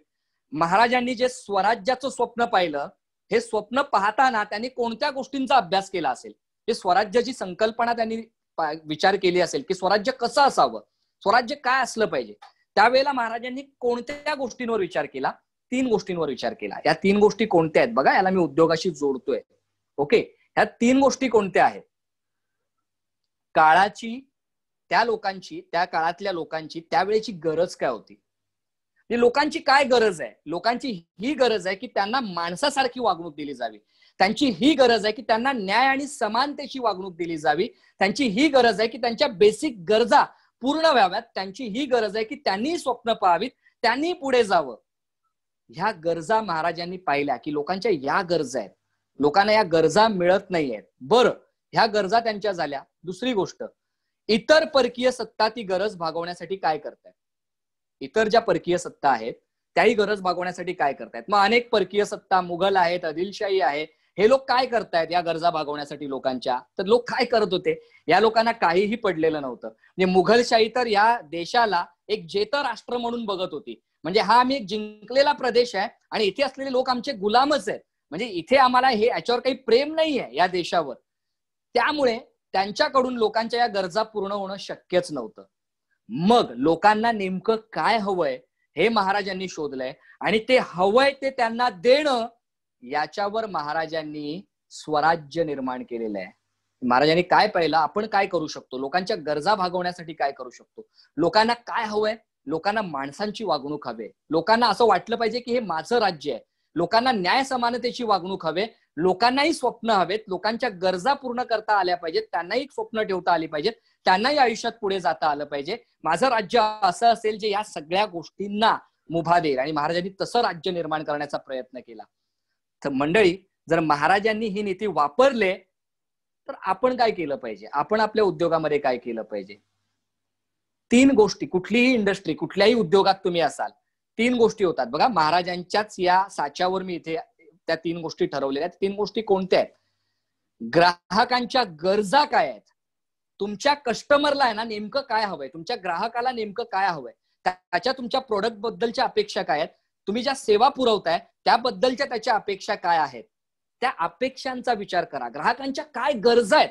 महाराजांनी जे स्वराज्याचं स्वप्न पाहिलं, हे स्वप्न पाहताना त्यांनी कोणत्या गोष्टींचा अभ्यास केला असेल? हे स्वराज्याची संकल्पना त्यांनी विचार केली असेल की स्वराज्य कसं असावं, स्वराज्य काय असलं पाहिजे. त्यावेळेला महाराजांनी कोणत्या गोष्टींवर विचार केला? 3 गोष्टींवर विचार केला. या 3 गोष्टी कोणत्या आहेत बघा, याला मी उद्योगाशी जोडतोय. ओके, ह्या 3 गोष्टी कोणत्या आहेत? काळाची, त्या लोकांची, त्या काळातल्या लोकांची त्यावेळेची गरज काय होती? लोकांची काय गरज आहे? लोकांची ही गरज आहे की त्यांना माणसासारखी वागणूक दिली जावी. त्यांची ही गरज आहे की त्यांना न्याय आणि समानतेची वागणूक दिली जावी. त्यांची ही गरज आहे की त्यांच्या बेसिक गरजा पूर्ण व्हाव्यात. त्यांची ही गरज आहे की त्यांनी स्वप्न पाहावीत, त्यांनी पुढे जावं. ह्या गरजा महाराजांनी पाहिल्या की लोकांच्या या गरजा आहेत, लोकांना या गरजा मिळत नाहीयेत. बरं, ह्या गरजा त्यांच्या झाल्या. दुसरी गोष्ट, इतर परकीय सत्ता ती गरज भागवण्यासाठी काय करतायत? इतर ज्या परकीय सत्ता आहेत त्याही गरज भागवण्यासाठी काय करतायत? मग अनेक परकीय सत्ता, मुघल आहेत, आदिलशाही आहे, हे लोक काय करतायत या गरजा भागवण्यासाठी लोकांच्या? तर लोक काय करत होते? या लोकांना काहीही पडलेलं नव्हतं. म्हणजे मुघलशाही तर या देशाला एक जेत राष्ट्र म्हणून बघत होती. म्हणजे हा आम्ही एक जिंकलेला प्रदेश आहे आणि इथे असलेले लोक आमचे गुलामच आहेत. म्हणजे इथे आम्हाला हे याच्यावर काही प्रेम नाही आहे या देशावर. त्यामुळे त्यांच्याकडून लोकांच्या या गरजा पूर्ण होणं शक्यच नव्हतं. मग लोकांना नेमकं काय हवंय हे महाराजांनी शोधलंय आणि ते हवंय ते त्यांना देणं, याच्यावर महाराजांनी स्वराज्य निर्माण केलेलं आहे. महाराजांनी काय पाहिलं? आपण काय करू शकतो? लोकांच्या गरजा भागवण्यासाठी काय करू शकतो? लोकांना काय हवंय? लोकांना माणसांची वागणूक हवे. लोकांना असं वाटलं पाहिजे की हे माझं राज्य आहे. लोकांना न्याय समानतेची वागणूक हवे. लोकांनाही स्वप्न हवेत. लोकांच्या गरजा पूर्ण करता आल्या पाहिजेत. त्यांनाही स्वप्न ठेवता आली पाहिजेत. त्यांनाही आयुष्यात पुढे जाता आलं पाहिजे. माझं राज्य असं असेल जे या सगळ्या गोष्टींना मुभा देईल. आणि महाराजांनी तसं राज्य निर्माण करण्याचा प्रयत्न केला. तर मंडळी, जर महाराजांनी ही नीती वापरले तर आपण काय केलं पाहिजे? आपण आपल्या उद्योगामध्ये काय केलं पाहिजे? 3 गोष्टी, कुठलीही इंडस्ट्री, कुठल्याही उद्योगात तुम्ही असाल, 3 गोष्टी होतात बघा. महाराजांच्याच या साच्यावर मी इथे त्या 3 गोष्टी ठरवलेल्या आहेत. 3 गोष्टी कोणत्या आहेत? ग्राहकांच्या गरजा काय आहेत? तुमच्या कस्टमरला आहे ना नेमकं काय हवंय? तुमच्या ग्राहकाला नेमकं काय हवंय? त्याच्या तुमच्या प्रोडक्ट बद्दलच्या अपेक्षा काय आहेत? तुम्ही ज्या सेवा पुरवताय त्याबद्दलच्या त्याच्या अपेक्षा काय आहेत? त्या अपेक्षांचा विचार करा. ग्राहकांच्या काय गरजा आहेत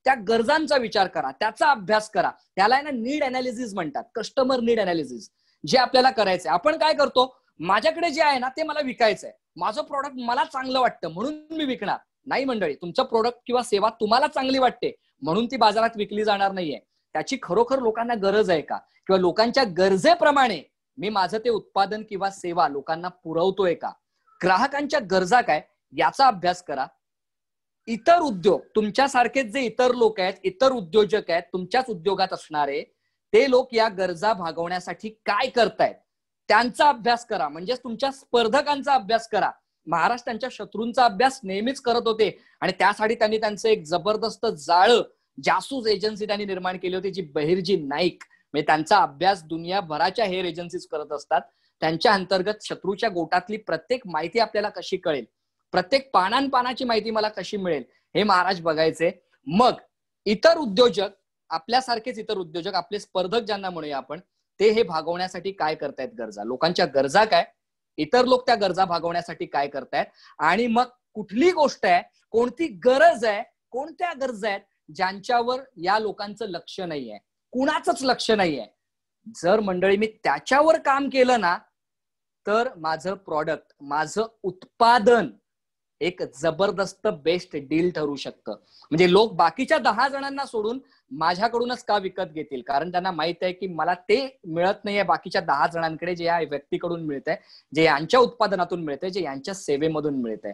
त्या गरजांचा विचार करा, त्याचा अभ्यास करा. त्याला आहे ना नीड अनालिसिस म्हणतात, कस्टमर नीड अनालिसिस. जे आपल्याला करायचंय, आपण काय करतो? माझ्याकडे जे आहे ना ते मला विकायचंय, माझं प्रोडक्ट मला चांगलं वाटतं म्हणून मी विकणार. नाही मंडळी, तुमचं प्रोडक्ट किंवा सेवा तुम्हाला चांगली वाटते म्हणून ती बाजारात विकली जाणार नाहीये. त्याची खरोखर लोकांना गरज आहे का? किंवा लोकांच्या गरजेप्रमाणे मी माझं ते उत्पादन किंवा सेवा लोकांना पुरवतोय का? ग्राहकांच्या गरजा काय याचा अभ्यास करा. इतर उद्योग, तुमच्यासारखेच जे इतर लोक आहेत, इतर उद्योजक आहेत, तुमच्याच उद्योगात असणारे ते लोक या गरजा भागवण्यासाठी काय करतायत त्यांचा अभ्यास करा. म्हणजेच तुमच्या स्पर्धकांचा अभ्यास करा. महाराज त्यांच्या शत्रूंचा अभ्यास नेहमीच करत होते आणि त्यासाठी त्यांनी त्यांचं एक जबरदस्त जाळं, जासूस एजन्सी त्यांनी निर्माण केली होती, जी बहिर्जी नाईक. म्हणजे त्यांचा अभ्यास दुनियाभराच्या हेर एजन्सीज करत असतात. त्यांच्या अंतर्गत शत्रूच्या गोटातली प्रत्येक माहिती आपल्याला कशी कळेल, प्रत्येक पानांपानाची माहिती मला कशी मिळेल, हे महाराज बघायचे. मग इतर उद्योजक, आपल्यासारखेच इतर उद्योजक, आपले स्पर्धक ज्यांना म्हणूया आपण, ते हे भागवण्यासाठी काय करतायत गरजा, लोकांच्या गरजा काय, इतर लोक त्या गरजा भागवण्यासाठी काय करतायत, आणि मग कुठली गोष्ट आहे, कोणती गरज आहे, कोणत्या गरजा आहेत ज्यांच्यावर या लोकांचं लक्ष नाहीये, कुणाचंच लक्ष नाहीये. जर मंडळी मी त्याच्यावर काम केलं ना, तर माझं प्रॉडक्ट, माझं उत्पादन एक जबरदस्त बेस्ट डील ठरू शकतं. म्हणजे लोक बाकीच्या 10 जणांना सोडून माझ्याकडूनच का विकत घेतील, कारण त्यांना माहित आहे की मला ते मिळत नाहीये बाकीच्या 10 जणांकडे, जे या व्यक्तीकडून मिळतंय, जे यांच्या उत्पादनातून मिळतंय, जे यांच्या सेवेमधून मिळतंय.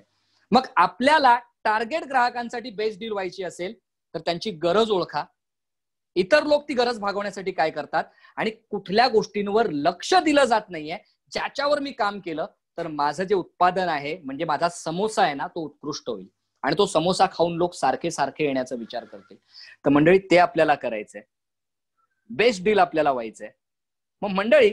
मग आपल्याला टार्गेट ग्राहकांसाठी बेस्ट डील व्हायची असेल तर त्यांची गरज ओळखा, इतर लोक ती गरज भागवण्यासाठी काय करतात, आणि कुठल्या गोष्टींवर लक्ष दिलं जात नाहीये, ज्याच्यावर मी काम केलं तर माझं जे उत्पादन आहे, म्हणजे माझा समोसा आहे ना, तो उत्कृष्ट होईल, आणि तो समोसा खाऊन लोक सारखे सारखे येण्याचा विचार करतील. तर मंडळी ते आपल्याला करायचंय, बेस्ट डील आपल्याला व्हायचंय. मग मंडळी,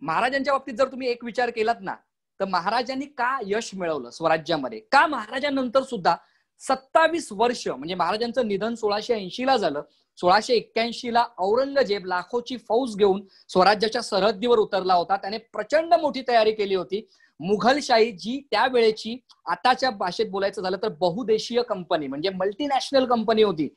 महाराजांच्या बाबतीत जर तुम्ही एक विचार केलात ना, तर महाराजांनी का यश मिळवलं स्वराज्यामध्ये, का महाराजांनंतर सुद्धा 27 वर्ष, म्हणजे महाराजांचं निधन 1680 ला झालं, 1681 ला औरंगजेब लाखोची फौज घेऊन स्वराज्याच्या सरहद्दीवर उतरला होता. त्याने प्रचंड मोठी तयारी केली होती. मुघलशाही जी त्यावेळेची, आताच्या भाषेत बोलायचं झालं तर बहुदेशीय कंपनी, म्हणजे मल्टीनॅशनल कंपनी होती,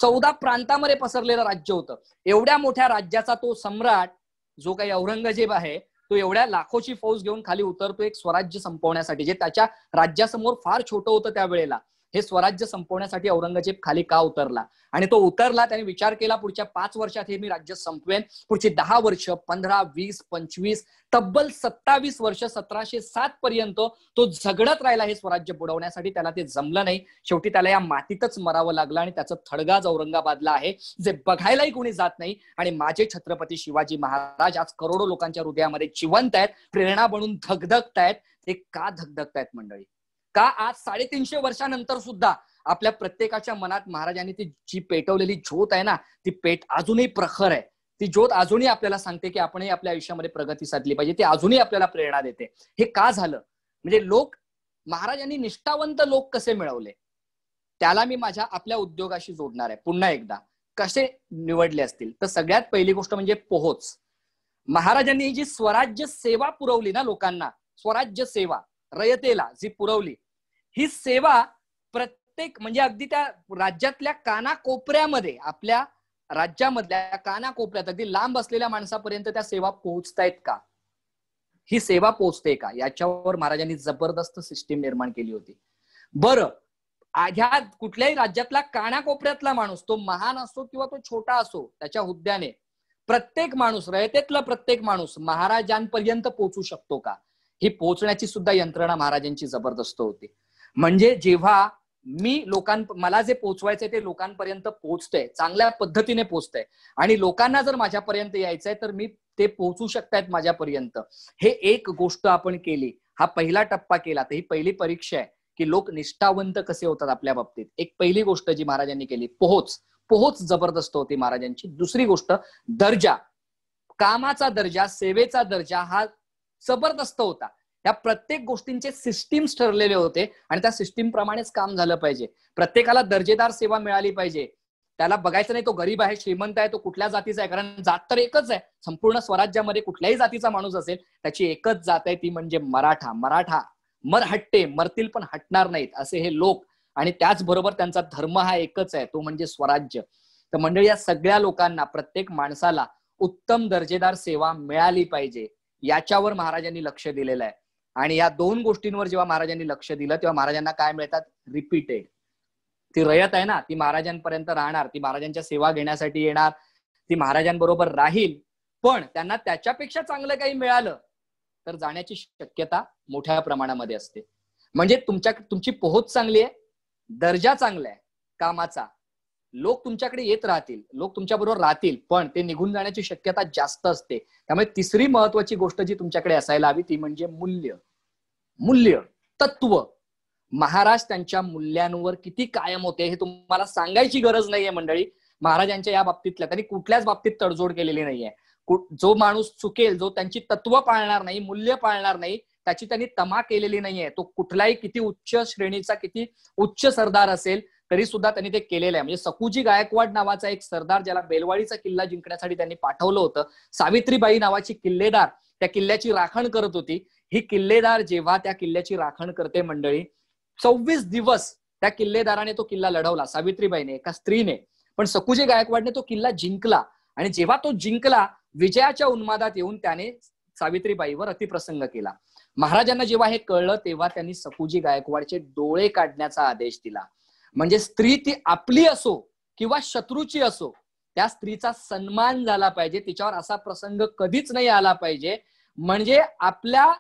14 प्रांतामध्ये पसरलेलं राज्य होतं. एवढ्या मोठ्या राज्याचा तो सम्राट जो काही औरंगजेब आहे, तो एवढ्या लाखोची फौज घेऊन खाली उतरतो एक स्वराज्य संपवण्यासाठी, जे त्याच्या राज्यासमोर फार छोटं होतं त्यावेळेला. हे स्वराज्य संपवण्यासाठी औरंगजेब खाली का उतरला, आणि तो उतरला, त्याने विचार केला पुढच्या 5 वर्षात हे मी राज्य संपवेन. पुढची 10 वर्ष, 15, 20, 25, तब्बल 27 वर्ष, 1707 पर्यंत तो झगडत राहिला हे स्वराज्य बुडवण्यासाठी. त्याला ते जमलं नाही. शेवटी त्याला या मातीतच मरावं लागलं, आणि त्याचं थडगाज औरंगाबादला आहे, जे बघायलाही कोणी जात नाही. आणि माझे छत्रपती शिवाजी महाराज आज करोडो लोकांच्या हृदयामध्ये जिवंत आहेत, प्रेरणा बनून धगधगतायत. ते का धगधगतायत मंडळी? का आज 350 वर्षानंतर सुद्धा आपल्या प्रत्येकाच्या मनात महाराजांनी ती जी पेटवलेली ज्योत आहे ना, ती पेट अजूनही प्रखर आहे. ती ज्योत अजूनही आपल्याला सांगते की आपणही आपल्या आयुष्यामध्ये प्रगती साधली पाहिजे. ती अजूनही आपल्याला प्रेरणा देते. हे का झालं? म्हणजे महाराजांनी निष्ठावंत लोक कसे मिळवले, त्याला मी आपल्या उद्योगाशी जोडणार आहे. पुन्हा एकदा कसे निवडले असतील, तर सगळ्यात पहिली गोष्ट म्हणजे पोहोच. महाराजांनी जी स्वराज्य सेवा पुरवली ना लोकांना, स्वराज्य सेवा रयतेला जी पुरवली, ही सेवा प्रत्येक, म्हणजे अगदी त्या राज्यातल्या कानाकोपऱ्यामध्ये, आपल्या राज्यामधल्या कानाकोपऱ्यात अगदी लांब असलेल्या माणसापर्यंत त्या सेवा पोहोचतायत का, ही सेवा पोहोचते का, याच्यावर महाराजांनी जबरदस्त सिस्टीम निर्माण केली होती. बरं, ह्या कुठल्याही राज्यातला कानाकोपऱ्यातला माणूस, तो महान असो किंवा तो छोटा असो, त्याच्या हुद्द्याने प्रत्येक माणूस, रयतेतला प्रत्येक माणूस महाराजांपर्यंत पोहोचू शकतो का, ही पोहोचण्याची सुद्धा यंत्रणा महाराजांची जबरदस्त होती. म्हणजे जेव्हा मला जे पोहोचवायचंय ते लोकांपर्यंत पोहोचतंय, चांगल्या पद्धतीने पोहोचतंय, आणि लोकांना जर माझ्यापर्यंत यायचंय तर ते पोहोचू शकतायत माझ्यापर्यंत, हे एक गोष्ट आपण केली, हा पहिला टप्पा केला. तर ही पहिली परीक्षा आहे की लोक निष्ठावंत कसे होतात आपल्या बाबतीत. एक पहिली गोष्ट जी महाराजांनी केली, पोहोच जबरदस्त होती महाराजांची. दुसरी गोष्ट, दर्जा, कामाचा दर्जा, सेवेचा दर्जा हा जबरदस्त होता. या प्रत्येक गोष्टींचे सिस्टीम्स ठरलेले होते, आणि त्या सिस्टीम प्रमाणेच काम झालं पाहिजे. प्रत्येकाला दर्जेदार सेवा मिळाली पाहिजे. त्याला बघायचं नाही तो गरीब आहे, श्रीमंत आहे, तो कुठल्या जातीचा आहे, कारण जात तर एकच आहे. संपूर्ण स्वराज्यामध्ये कुठल्याही जातीचा माणूस असेल त्याची एकच जात आहे, ती म्हणजे मराठा. मरहट्टे, मरतील पण हटणार नाहीत असे हे लोक, आणि त्याचबरोबर त्यांचा धर्म हा एकच आहे, तो म्हणजे स्वराज्य. तर मंडळी, या सगळ्या लोकांना, प्रत्येक माणसाला उत्तम दर्जेदार सेवा मिळाली पाहिजे, याच्यावर महाराजांनी लक्ष दिलेलं आहे. आणि या 2 गोष्टींवर जेव्हा महाराजांनी लक्ष दिलं, तेव्हा महाराजांना काय मिळतात? रिपीटेड. ती रयत आहे ना, ती महाराजांपर्यंत राहणार, ती महाराजांच्या सेवा घेण्यासाठी येणार, ती महाराजांबरोबर राहील. पण त्यांना त्याच्यापेक्षा चांगलं काही मिळालं तर जाण्याची शक्यता मोठ्या प्रमाणामध्ये असते. म्हणजे तुमची पोहोच चांगली आहे, दर्जा चांगला आहे कामाचा, लोक तुमच्याकडे येत राहतील, लोक तुमच्या बरोबर राहतील, पण ते निघून जाण्याची शक्यता जास्त असते. त्यामुळे तिसरी महत्वाची गोष्ट जी तुमच्याकडे असायला हवी ती म्हणजे मूल्य, तत्व. महाराज त्यांच्या मूल्यांवर किती कायम होते हे तुम्हाला सांगायची गरज नाहीये मंडळी. महाराजांच्या या बाबतीतल्या त्यांनी कुठल्याच बाबतीत तडजोड केलेली नाहीये. जो माणूस चुकेल, जो त्यांची तत्व पाळणार नाही, मूल्य पाळणार नाही, त्याची त्यांनी तमा केलेली नाहीये. तो कुठलाही किती उच्च श्रेणीचा, किती उच्च सरदार असेल तरी सुद्धा त्यांनी ते केलेलं आहे. म्हणजे सकुजी गायकवाड नावाचा एक सरदार, ज्याला बेलवाडीचा किल्ला जिंकण्यासाठी त्यांनी पाठवलं होतं, सावित्रीबाई नावाची किल्लेदार त्या किल्ल्याची राखण करत होती, ही किल्लेदार जेव्हा त्या किल्ल्याची राखण करते मंडळी, 24 दिवस त्या किल्लेदाराने तो किल्ला लढवला, सावित्रीबाईने, एका स्त्रीने, पण सकुजी गायकवाडने तो किल्ला जिंकला. आणि जेव्हा तो जिंकला, विजयाच्या उन्मादात येऊन त्याने सावित्रीबाईवर अतिप्रसंग केला. महाराजांना जेव्हा हे कळलं तेव्हा त्यांनी सकुजी गायकवाडचे डोळे काढण्याचा आदेश दिला. म्हणजे स्त्री ती आपली असो किंवा शत्रूची असो, त्या स्त्रीचा सन्मान झाला पाहिजे, तिच्यावर असा प्रसंग कधीच नाही आला पाहिजे. म्हणजे आपल्या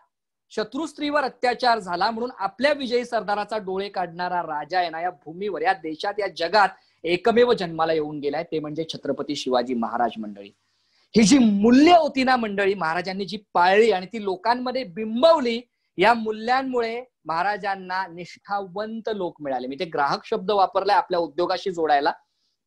शत्रू स्त्रीवर अत्याचार झाला म्हणून आपल्या विजयी सरदाराचा डोळे काढणारा राजा आहे ना, या भूमीवर, या देशात, या जगात एकमेव जन्माला येऊन गेलाय, ते म्हणजे छत्रपती शिवाजी महाराज. मंडळी, ही जी मूल्य होती ना मंडळी, महाराजांनी जी पाळली आणि ती लोकांमध्ये बिंबवली, या मूल्यांमुळे महाराजांना निष्ठावंत लोक मिळाले. मी ते ग्राहक शब्द वापरलाय आपल्या उद्योगाशी जोडायला,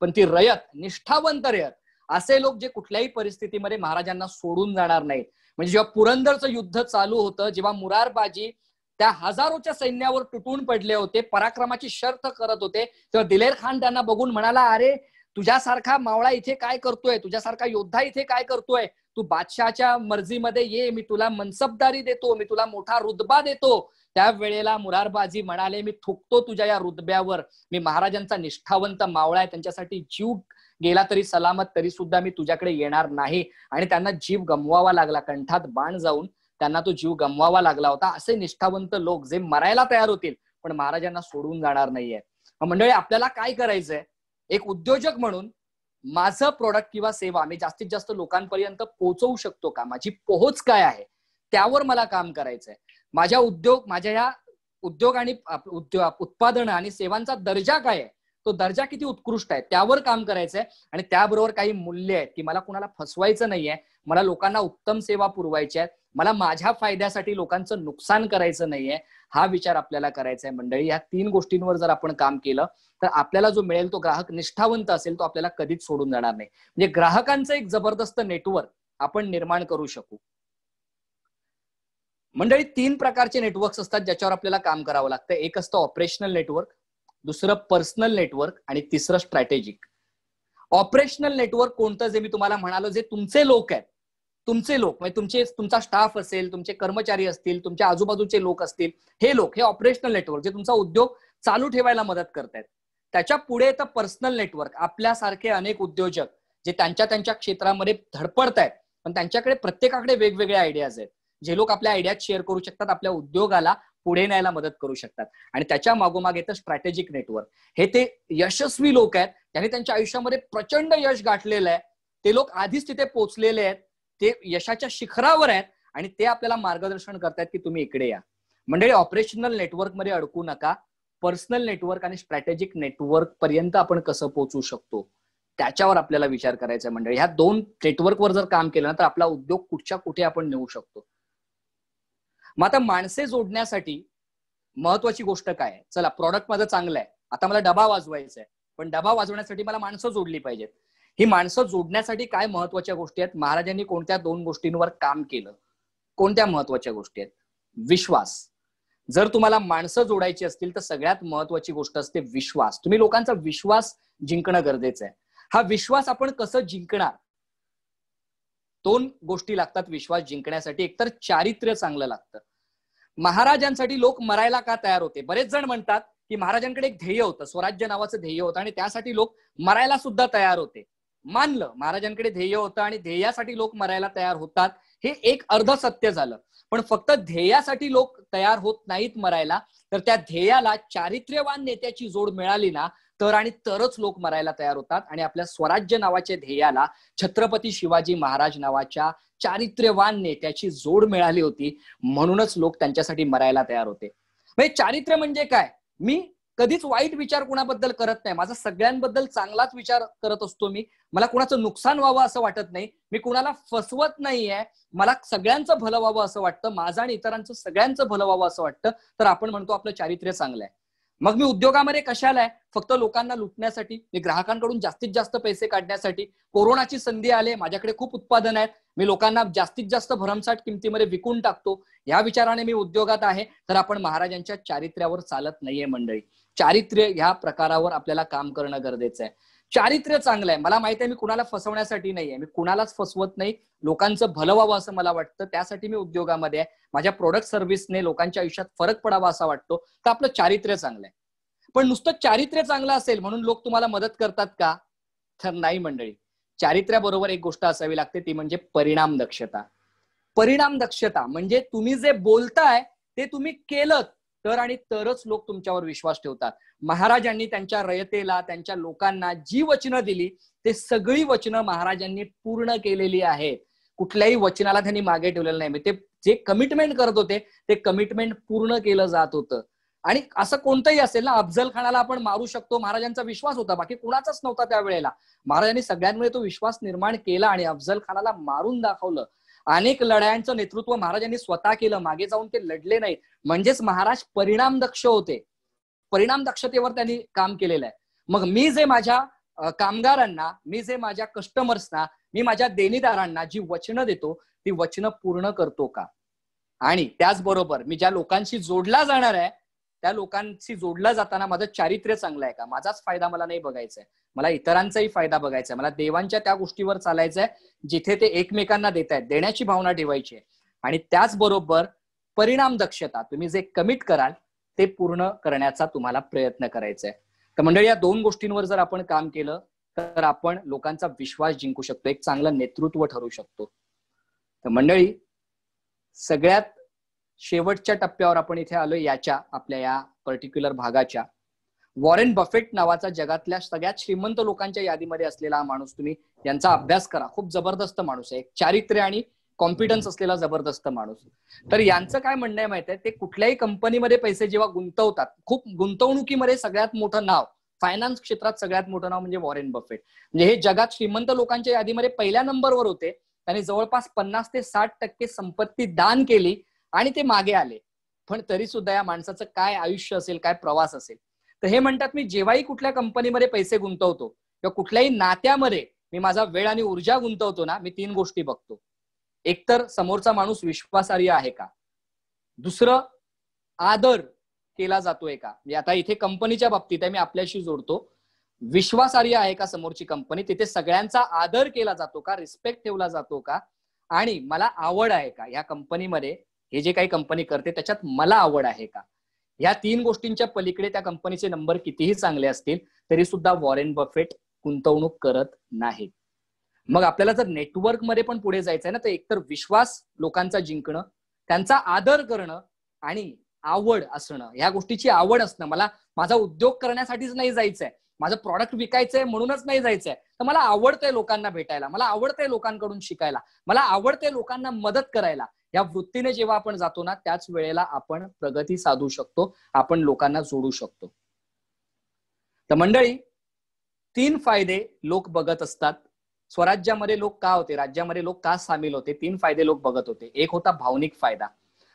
पण ती रयत, निष्ठावंत रयत, असे लोक जे कुठल्याही परिस्थितीमध्ये महाराजांना सोडून जाणार नाहीत. म्हणजे जेव्हा पुरंदरचं युद्ध चालू होतं, जेव्हा मुरारबाजी त्या हजारोच्या सैन्यावर तुटून पडले होते, पराक्रमाची शर्त करत होते, तेव्हा दिलेर खान त्यांना बघून म्हणाला, अरे तुझ्यासारखा मावळा इथे काय करतोय, तुझ्यासारखा योद्धा इथे काय करतोय, तू बादशाहच्या मर्जीमध्ये ये, मी तुला मनसबदारी देतो, मी तुला मोठा रुतबा देतो. त्यावेळेला मुरारबाजी म्हणाले, मी थुकतो तुझ्या या रुतब्यावर, मी महाराजांचा निष्ठावंत मावळा आहे, त्यांच्यासाठी जीव गेला तरी सलामत, तरी सुद्धा मी तुझ्याकडे येणार नाही. आणि त्यांना जीव गमवावा लागला, कंठात बाण जाऊन त्यांना तो जीव गमवावा लागला होता. असे निष्ठावंत लोक जे मरायला तयार होतील पण महाराजांना सोडून जाणार नाहीये. मंडळी, आपल्याला काय करायचंय, एक उद्योजक म्हणून माझं प्रोडक्ट किंवा सेवा मी जास्तीत जास्त लोकांपर्यंत पोहोचवू शकतो का, माझी पोहोच काय आहे, त्यावर मला काम करायचंय. माझ्या ह्या उद्योग आणि उत्पादन आणि सेवांचा दर्जा काय आहे, तो दर्जा किती उत्कृष्ट आहे, त्यावर काम करायचंय. आणि त्याबरोबर काही मूल्य आहेत की मला कुणाला फसवायचं नाहीये, मला लोकांना उत्तम सेवा पुरवायची आहे, मला माझ्या फायद्यासाठी लोकांचं नुकसान करायचं नाहीये, हा विचार आपल्याला करायचा आहे. मंडळी, या 3 गोष्टींवर जर आपण काम केलं तर आपल्याला जो मिळेल तो ग्राहक निष्ठावंत असेल, तो आपल्याला कधीच सोडून जाणार नाही. म्हणजे ग्राहकांचं एक जबरदस्त नेटवर्क आपण निर्माण करू शकू. मंडळी, 3 प्रकारचे नेटवर्क्स असतात ज्याच्यावर आपल्याला काम करावं लागतं. एक असतं ऑपरेशनल नेटवर्क, दुसरं पर्सनल नेटवर्क आणि तिसरं स्ट्रॅटेजिक. ऑपरेशनल नेटवर्क कोणतं, जे मी तुम्हाला म्हणालो, जे तुमचे लोक आहेत, तुमचे लोक म्हणजे तुमचा स्टाफ असेल, तुमचे कर्मचारी असतील, तुमच्या आजूबाजूचे लोक असतील, हे लोक, हे ऑपरेशनल नेटवर्क जे तुमचा उद्योग चालू ठेवायला मदत करतायत. त्याच्या पुढे येतं पर्सनल नेटवर्क, आपल्यासारखे अनेक उद्योजक जे त्यांच्या क्षेत्रामध्ये धडपडतायत, पण त्यांच्याकडे प्रत्येकाकडे वेगवेगळे आयडियाज आहेत, जे लोक आपल्या आयडियाज शेअर करू शकतात, आपल्या उद्योगाला पुढे न्यायला मदत करू शकतात. आणि त्याच्या मागोमाग येतं स्ट्रॅटेजिक नेटवर्क. हे ते यशस्वी लोक आहेत, त्यांनी त्यांच्या आयुष्यामध्ये प्रचंड यश गाठलेलं आहे, ते लोक आधीच तिथे पोहोचलेले आहेत, ते यशाच्या शिखरावर आहेत आणि ते आपल्याला मार्गदर्शन करतात की तुम्ही इकडे या. मंडळी, ऑपरेशनल नेटवर्क मध्ये अडकू नका. पर्सनल नेटवर्क आणि स्ट्रॅटेजिक नेटवर्क पर्यंत आपण कसं पोहोचू शकतो त्याच्यावर आपल्याला विचार करायचा आहे. मंडळी, ह्या 2 नेटवर्कवर जर काम केलं ना तर आपला उद्योग कुठच्या कुठे आपण नेऊ शकतो. मग आता माणसे जोडण्यासाठी महत्वाची गोष्ट काय आहे? चला, प्रॉडक्ट माझं चांगलं आहे, आता मला डबा वाजवायचा आहे, पण डबा वाजवण्यासाठी मला माणसं जोडली पाहिजेत. ही माणसं जोडण्यासाठी काय महत्वाच्या गोष्टी आहेत, महाराजांनी कोणत्या 2 गोष्टींवर काम केलं, कोणत्या महत्वाच्या गोष्टी आहेत? विश्वास. जर तुम्हाला माणसं जोडायची असतील तर सगळ्यात महत्वाची गोष्ट असते विश्वास. तुम्ही लोकांचा विश्वास जिंकणं गरजेचं आहे. हा विश्वास आपण कसं जिंकणार? 2 गोष्टी लागतात विश्वास जिंकण्यासाठी. एकतर चारित्र्य चांगलं लागतं. महाराजांसाठी लोक मरायला का तयार होते? बरेच जण म्हणतात की महाराजांकडे एक ध्येय होतं, स्वराज्य नावाचं ध्येय होतं आणि त्यासाठी लोक मरायला सुद्धा तयार होते. मानलं, महाराजांकडे ध्येय होतं आणि ध्येयासाठी लोक मरायला तयार होतात, हे एक अर्ध सत्य झालं. पण फक्त ध्येयासाठी लोक तयार होत नाहीत मरायला, तर त्या ध्येयाला चारित्र्यवान नेत्याची जोड मिळाली ना तरच लोक मरायला तयार होतात. आणि आपल्या स्वराज्य नावाच्या ध्येयाला छत्रपती शिवाजी महाराज नावाच्या चारित्र्यवान नेत्याची जोड मिळाली होती, म्हणूनच लोक त्यांच्यासाठी मरायला तयार होते. म्हणजे चारित्र्य म्हणजे काय? मी कधीच वाईट विचार कुणाबद्दल करत नाही, माझा सगळ्यांबद्दल चांगलाच विचार करत असतो. मला कुणाचं नुकसान व्हावं असं वाटत नाही, मी कुणाला फसवत नाहीये, मला सगळ्यांचं भलं व्हावं असं वाटतं, माझं आणि इतरांचं सगळ्यांचं भलं व्हावं असं वाटतं, तर आपण म्हणतो आपलं चारित्र्य चांगलं आहे. मग मी उद्योगामध्ये कशाला आहे? फक्त लोकांना लुटण्यासाठी, मी ग्राहकांकडून जास्तीत जास्त पैसे काढण्यासाठी. कोरोनाची संधी आली, माझ्याकडे खूप उत्पादन आहेत, मी लोकांना जास्तीत जास्त भरमसाठ किमतीमध्ये विकून टाकतो, या विचाराने मी उद्योगात आहे, तर आपण महाराजांच्या चारित्र्यावर चालत नाहीये. मंडळी, चारित्र्य ह्या प्रकारावर आपल्याला काम करणं गरजेचं आहे. चारित्र्य चांगलं आहे. मला माहिती आहे मी कुणाला फसवण्यासाठी नाहीये, मी कुणालाच फसवत नाही. लोकांचं भलं व्हावं असं मला वाटतं, त्यासाठी मी उद्योगामध्ये आहे. माझ्या प्रोडक्ट सर्व्हिसने लोकांच्या आयुष्यात फरक पडावा असा वाटतो. तर आपलं चारित्र्य चांगलं आहे. पण नुसतं चारित्र्य चांगलं असेल म्हणून लोक तुम्हाला मदत करतात का? तर नाही मंडळी. चारित्र्याबरोबर एक गोष्ट असावी लागते, ती म्हणजे परिणाम दक्षता. परिणाम दक्षता म्हणजे तुम्ही जे बोलताय ते तुम्ही केलं तर आणि तरच लोक तुमच्यावर विश्वास ठेवतात. महाराजांनी त्यांच्या रयतेला, त्यांच्या लोकांना जी वचनं दिली ते सगळी वचनं महाराजांनी पूर्ण केलेली आहेत. कुठल्याही वचनाला त्यांनी मागे ठेवलेलं नाही. ते जे कमिटमेंट करत होते ते कमिटमेंट पूर्ण केलं जात होतं. आणि असं कोणतंही असेल ना, अफजल खानाला आपण मारू शकतो, महाराजांचा विश्वास होता, बाकी कुणाचाच नव्हता त्यावेळेला. महाराजांनी सगळ्यांमुळे तो विश्वास निर्माण केला आणि अफजल खानाला मारून दाखवलं. अनेक लढायांचं नेतृत्व महाराजांनी स्वतः केलं, मागे जाऊन ते लढले नाही. म्हणजेच महाराज परिणाम दक्ष होते. परिणाम दक्षतेवर त्यांनी काम केलेलं आहे. मग मी जे माझ्या कामगारांना, मी जे माझ्या कस्टमर्सना, मी माझ्या देणीदारांना जी वचनं देतो ती वचनं पूर्ण करतो का? आणि त्याचबरोबर मी ज्या लोकांशी जोडला जाणार आहे त्या लोकांशी जोडला जाताना माझं चारित्र्य चांगलं आहे का? माझाच फायदा मला नाही बघायचा आहे, मला इतरांचाही फायदा बघायचा आहे. मला देवांच्या त्या गोष्टीवर चालायचं आहे जिथे ते एकमेकांना देत आहेत, देण्याची भावना ठेवायची आहे. आणि त्याचबरोबर परिणाम दक्षता, तुम्ही जे कमिट कराल ते पूर्ण करण्याचा तुम्हाला प्रयत्न करायचा आहे. तर मंडळी, या दोन गोष्टींवर जर आपण काम केलं तर आपण लोकांचा विश्वास जिंकू शकतो, एक चांगलं नेतृत्व ठरू शकतो. तर मंडळी, सगळ्यात शेवटच्या टप्प्यावर आपण इथे आलोय याच्या आपल्या या पर्टिक्युलर भागाच्या. वॉरेन बफेट नावाचा जगातल्या सगळ्यात श्रीमंत लोकांच्या यादीमध्ये असलेला हा माणूस, तुम्ही यांचा अभ्यास करा. खूप जबरदस्त माणूस आहे, चारित्र्य आणि कॉन्फिडन्स असलेला जबरदस्त माणूस. तर यांचं काय म्हणणं आहे माहिती आहे, ते कुठल्याही कंपनीमध्ये पैसे जेव्हा गुंतवतात, खूप गुंतवणुकीमध्ये सगळ्यात मोठं नाव, फायनान्स क्षेत्रात सगळ्यात मोठं नाव म्हणजे वॉरेन बफेट. म्हणजे हे जगात श्रीमंत लोकांच्या यादीमध्ये पहिल्या नंबरवर होते. त्यांनी जवळपास 50 ते 60% संपत्ती दान केली आणि ते मागे आले. पण तरी सुद्धा या माणसाचं काय आयुष्य असेल, काय प्रवास असेल. तर हे म्हणतात, मी जेव्हाही कुठल्या कंपनीमध्ये पैसे गुंतवतो किंवा कुठल्याही नात्यामध्ये मी माझा वेळ आणि ऊर्जा गुंतवतो ना, मी 3 गोष्टी बघतो. एक तर समोरचा माणूस विश्वासार्ह आहे का, दुसरं आदर केला जातोय का. म्हणजे आता इथे कंपनीच्या बाबतीत आहे, मी आपल्याशी जोडतो, विश्वासार्ह आहे का समोरची कंपनी, तिथे सगळ्यांचा आदर केला जातो का, रिस्पेक्ट ठेवला जातो का, आणि मला आवड आहे का या कंपनीमध्ये, हे जे काही कंपनी करते त्याच्यात मला आवड आहे का. या 3 गोष्टींच्या पलीकडे त्या कंपनीचे नंबर कितीही चांगले असतील तरी सुद्धा वॉरेन बफेट गुंतवणूक करत नाहीत. मग आपल्याला जर नेटवर्क मध्ये पण पुढे जायचं आहे ना, तर एकतर विश्वास लोकांचा जिंकणं, त्यांचा आदर करणं आणि आवड असणं. ह्या गोष्टीची आवड असणं. मला माझा उद्योग करण्यासाठीच नाही जायचंय, माझं प्रॉडक्ट विकायचंय म्हणूनच नाही जायचंय, तर मला आवडतंय लोकांना भेटायला, मला आवडतंय लोकांकडून शिकायला, मला आवडतंय लोकांना मदत करायला. या वृत्तीने जेव्हा आपण जातो ना, त्याच वेळेला आपण प्रगती साधू शकतो, आपण लोकांना जोडू शकतो. तर मंडळी, 3 फायदे लोक बघत असतात. स्वराज्यामध्ये लोक का होते, राज्यामध्ये लोक का सामील होते, 3 फायदे लोक बघत होते. एक होता भावनिक फायदा.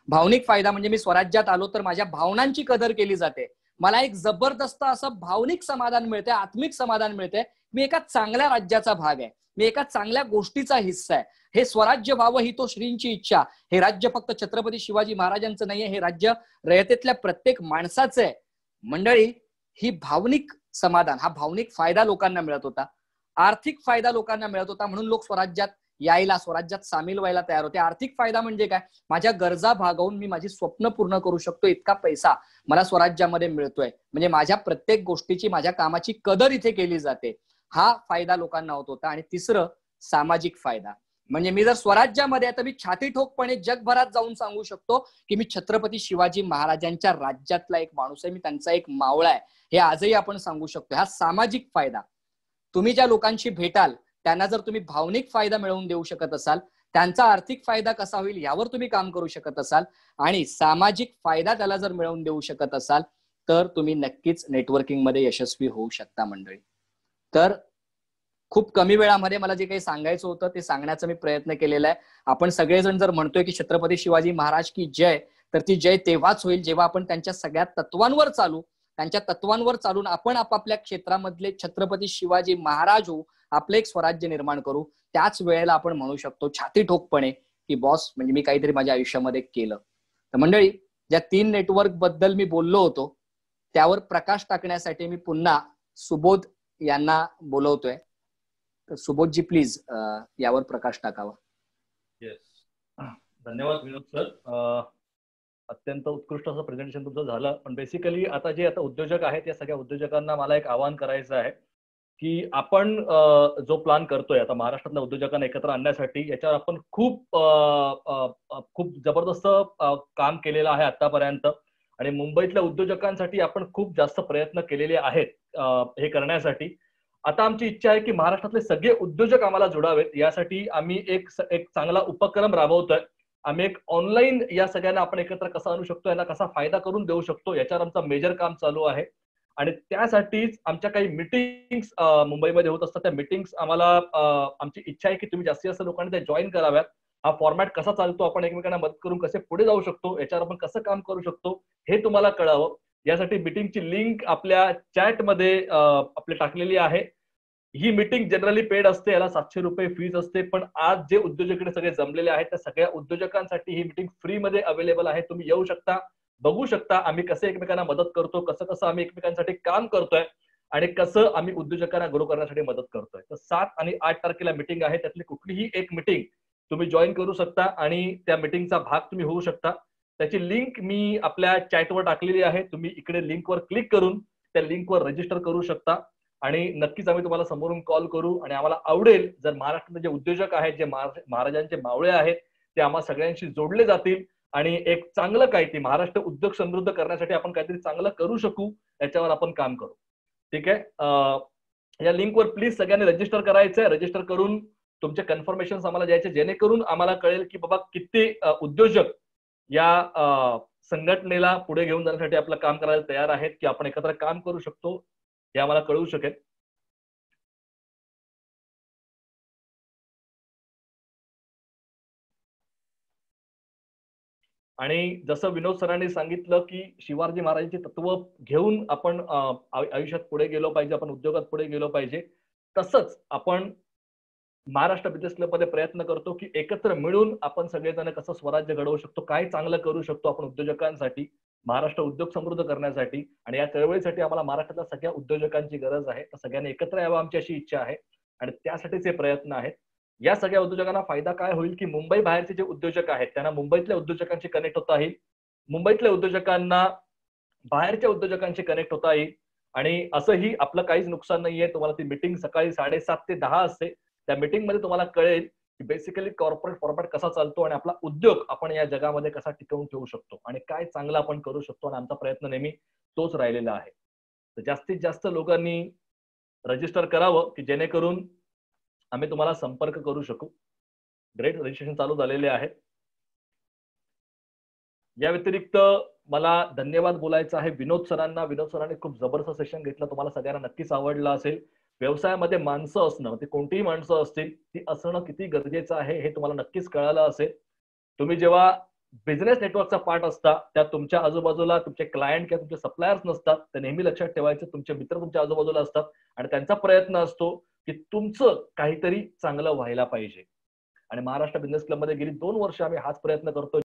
भावनिक फायदा म्हणजे मी स्वराज्यात आलो तर माझ्या भावनांची कदर केली जाते, मला एक जबरदस्त असं भावनिक समाधान मिळते, आत्मिक समाधान मिळते. मी एका चांगल्या राज्याचा भाग आहे, मी एका चांगल्या गोष्टीचा हिस्सा आहे. हे स्वराज्य व्हावं ही तो श्रींची इच्छा. हे राज्य फक्त छत्रपती शिवाजी महाराजांचं नाहीये, हे राज्य रयतेतल्या प्रत्येक माणसाचं आहे. मंडळी, ही भावनिक समाधान, हा भावनिक फायदा लोकांना मिळत होता. आर्थिक फायदा लोकांना मिळत होता, म्हणून लोक स्वराज्यात यायला, स्वराज्यात सामील व्हायला तयार होते. आर्थिक फायदा म्हणजे काय, माझ्या गरजा भागवून मी माझी स्वप्न पूर्ण करू शकतो, इतका पैसा मला स्वराज्यामध्ये मिळतोय, म्हणजे माझ्या प्रत्येक गोष्टीची, माझ्या कामाची कदर इथे केली जाते. हा फायदा लोकांना होत होता. आणि तिसरं, सामाजिक फायदा. म्हणजे मी जर स्वराज्यामध्ये आहे तर मी छाती ठोकपणे जगभरात जाऊन सांगू शकतो की मी छत्रपती शिवाजी महाराजांच्या राज्यातला एक माणूस आहे, मी त्यांचा एक मावळा आहे, हे आजही आपण सांगू शकतो. हा सामाजिक फायदा. तुम्ही ज्या लोकांशी भेटाल त्यांना जर तुम्ही भावनिक फायदा मिळवून देऊ शकत असाल, त्यांचा आर्थिक फायदा कसा होईल यावर तुम्ही काम करू शकत असाल, आणि सामाजिक फायदा त्याला जर मिळवून देऊ शकत असाल, तर तुम्ही नक्कीच नेटवर्किंग मध्ये यशस्वी होऊ शकता मंडळी. तर खूप कमी वेळामध्ये मला जे काही सांगायचं होतं ते सांगण्याचा मी प्रयत्न केलेला आहे. आपण सगळेजण जर म्हणतोय की छत्रपती शिवाजी महाराज की जय, तर ती जय तेव्हाच होईल जेव्हा आपण त्यांच्या सगळ्या तत्वांवर चालू, त्यांच्या तत्वांवर चालून आपण आपापल्या क्षेत्रामधले छत्रपती शिवाजी महाराज होऊ, आपलं एक स्वराज्य निर्माण करू. त्याच वेळेला आपण म्हणू शकतो छाती ठोकपणे की बॉस, म्हणजे मी काहीतरी माझ्या आयुष्यामध्ये केलं. तर मंडळी, ज्या 3 नेटवर्क बद्दल मी बोललो होतो त्यावर प्रकाश टाकण्यासाठी मी पुन्हा सुबोध यांना बोलवतोय. तर सुबोधजी प्लीज यावर प्रकाश टाकावा. येस, धन्यवाद विनोद सर. अत्यंत उत्कृष्ट असं प्रेझेंटेशन तुमचं झालं. पण बेसिकली आता उद्योजक आहेत या सगळ्या उद्योजकांना मला एक आवाहन करायचं आहे की आपण जो प्लॅन करतोय आता महाराष्ट्रातल्या उद्योजकांना एकत्र आणण्यासाठी, याच्यावर आपण खूप जबरदस्त काम केलेलं आहे आतापर्यंत. आणि मुंबईतल्या उद्योजकांसाठी आपण खूप जास्त प्रयत्न केलेले आहेत हे करण्यासाठी. आता आमची इच्छा आहे की महाराष्ट्रातले सगळे उद्योजक आम्हाला जोडावेत. यासाठी आम्ही एक चांगला उपक्रम राबवतोय. आम्ही एक ऑनलाईन या सगळ्यांना आपण एकत्र कसा आणू शकतो, यांना कसा फायदा करून देऊ शकतो, याच्यावर आमचं मेजर काम चालू आहे. आणि त्यासाठीच आमच्या काही मिटिंग्स मुंबईमध्ये होत असतात. त्या मिटिंग्स आम्हाला आमची इच्छा आहे की तुम्ही जास्तीत जास्त लोकांनी त्या जॉईन कराव्यात. हा फॉर्मॅट कसा चालतो, आपण एकमेकांना मदत करून कसे पुढे जाऊ शकतो, याच्यावर आपण कसं काम करू शकतो हे तुम्हाला कळावं. यासाठी मिटिंगची लिंक आपल्या चॅटमध्ये आपली टाकलेली आहे. ही मीटिंग जनरली पेड असते, याला 700 रुपये फीज असते. पण आज जे उद्योजक सगळे जमलेले आहेत त्या सगळ्या उद्योजकांसाठी ही मीटिंग फ्री मध्ये अवेलेबल आहे. तुम्ही येऊ शकता, बघू शकता आम्ही कसे एकमेकांना मदत करतो, कसं कसं आम्ही एकमेकांसाठी काम करतोय आणि कसं आम्ही उद्योजकांना ग्रो करण्यासाठी मदत करतोय. तर 7 आणि 8 तारखेला मीटिंग आहे. त्यातली कुठलीही एक मीटिंग तुम्ही जॉईन करू शकता आणि त्या मीटिंगचा भाग तुम्ही होऊ शकता. त्याची लिंक मी आपल्या चॅटवर टाकलेली आहे. तुम्ही इकडे लिंकवर क्लिक करून त्या लिंकवर रजिस्टर करू शकता आणि नक्कीच आम्ही तुम्हाला समोरून कॉल करू. आणि आम्हाला आवडेल जर महाराष्ट्रातले जे उद्योजक आहेत, जे महाराजांचे मावळे आहेत, ते आम्हा सगळ्यांशी जोडले जातील आणि एक चांगलं काहीतरी महाराष्ट्र उद्योग समृद्ध करण्यासाठी आपण काहीतरी चांगलं करू शकू, याच्यावर आपण काम करू. ठीक आहे. या लिंकवर प्लीज सगळ्यांनी रजिस्टर करायचंय. रजिस्टर करून तुमचे कन्फर्मेशन आम्हाला द्यायचे, जेणेकरून आम्हाला कळेल की बाबा किती उद्योजक या संघटनेला पुढे घेऊन जाण्यासाठी आपलं काम करायला तयार आहेत, की आपण एकत्र काम करू शकतो हे आम्हाला कळू शकेल. आणि जसं विनोद सरांनी सांगितलं की शिवाजी महाराजांची तत्व घेऊन आपण आयुष्यात पुढे गेलो पाहिजे, आपण उद्योगात पुढे गेलो पाहिजे. तसंच आपण महाराष्ट्र बिझनेस क्लब मध्ये प्रयत्न करतो की एकत्र मिळून आपण सगळेजण कसं स्वराज्य घडवू शकतो, काय चांगलं करू शकतो आपण उद्योजकांसाठी, महाराष्ट्र उद्योग समृद्ध करण्यासाठी. आणि या चळवळीसाठी आम्हाला महाराष्ट्रातल्या सगळ्या उद्योजकांची गरज आहे. तर सगळ्यांनी एकत्र यावं आमची अशी इच्छा आहे आणि त्यासाठीच हे प्रयत्न आहेत. या सगळ्या उद्योजकांना फायदा काय होईल की मुंबई बाहेरचे जे उद्योजक आहेत त्यांना मुंबईतल्या उद्योजकांशी कनेक्ट होता येईल, मुंबईतल्या उद्योजकांना बाहेरच्या उद्योजकांशी कनेक्ट होता येईल. आणि असंही आपलं काहीच नुकसान नाहीये. तुम्हाला ती मीटिंग सकाळी 7:30 ते 10 असते. त्या मीटिंग मध्ये तुम्हाला कळेल की बेसिकली कॉर्पोरेट फॉर्मॅट कसा चालतो आणि आपला उद्योग आपण या जगामध्ये कसा टिकवून ठेवू शकतो आणि काय चांगलं आपण करू शकतो. आणि आमचा प्रयत्न नेहमी तोच राहिलेला आहे. तर जास्तीत जास्त लोकांनी रजिस्टर करावं की जेणेकरून आम्ही तुम्हाला संपर्क करू शकू. ग्रेट, रजिस्ट्रेशन चालू झालेले आहे. या व्यतिरिक्त मला धन्यवाद बोलायचा आहे विनोद सरांना. विनोद सरांनी खूप जबरदस्त सेशन घेतलं, तुम्हाला सगळ्यांना नक्कीच आवडलं असेल. व्यवसायामध्ये माणसं असणं, ते कोणतीही माणसं असतील, ती असणं किती गरजेचं आहे हे तुम्हाला नक्कीच कळालं असेल. तुम्ही जेव्हा बिझनेस नेटवर्कचा पार्ट असता, त्या तुमच्या आजूबाजूला तुमचे क्लायंट किंवा तुमचे सप्लायर्स नसतात. ते नेहमी लक्षात ठेवायचं, तुमचे मित्र तुमच्या आजूबाजूला असतात आणि त्यांचा प्रयत्न असतो की तुमचं काहीतरी चांगलं व्हायला पाहिजे. आणि महाराष्ट्र बिझनेस क्लब मध्ये गेली 2 वर्ष आम्ही हाच प्रयत्न करतो.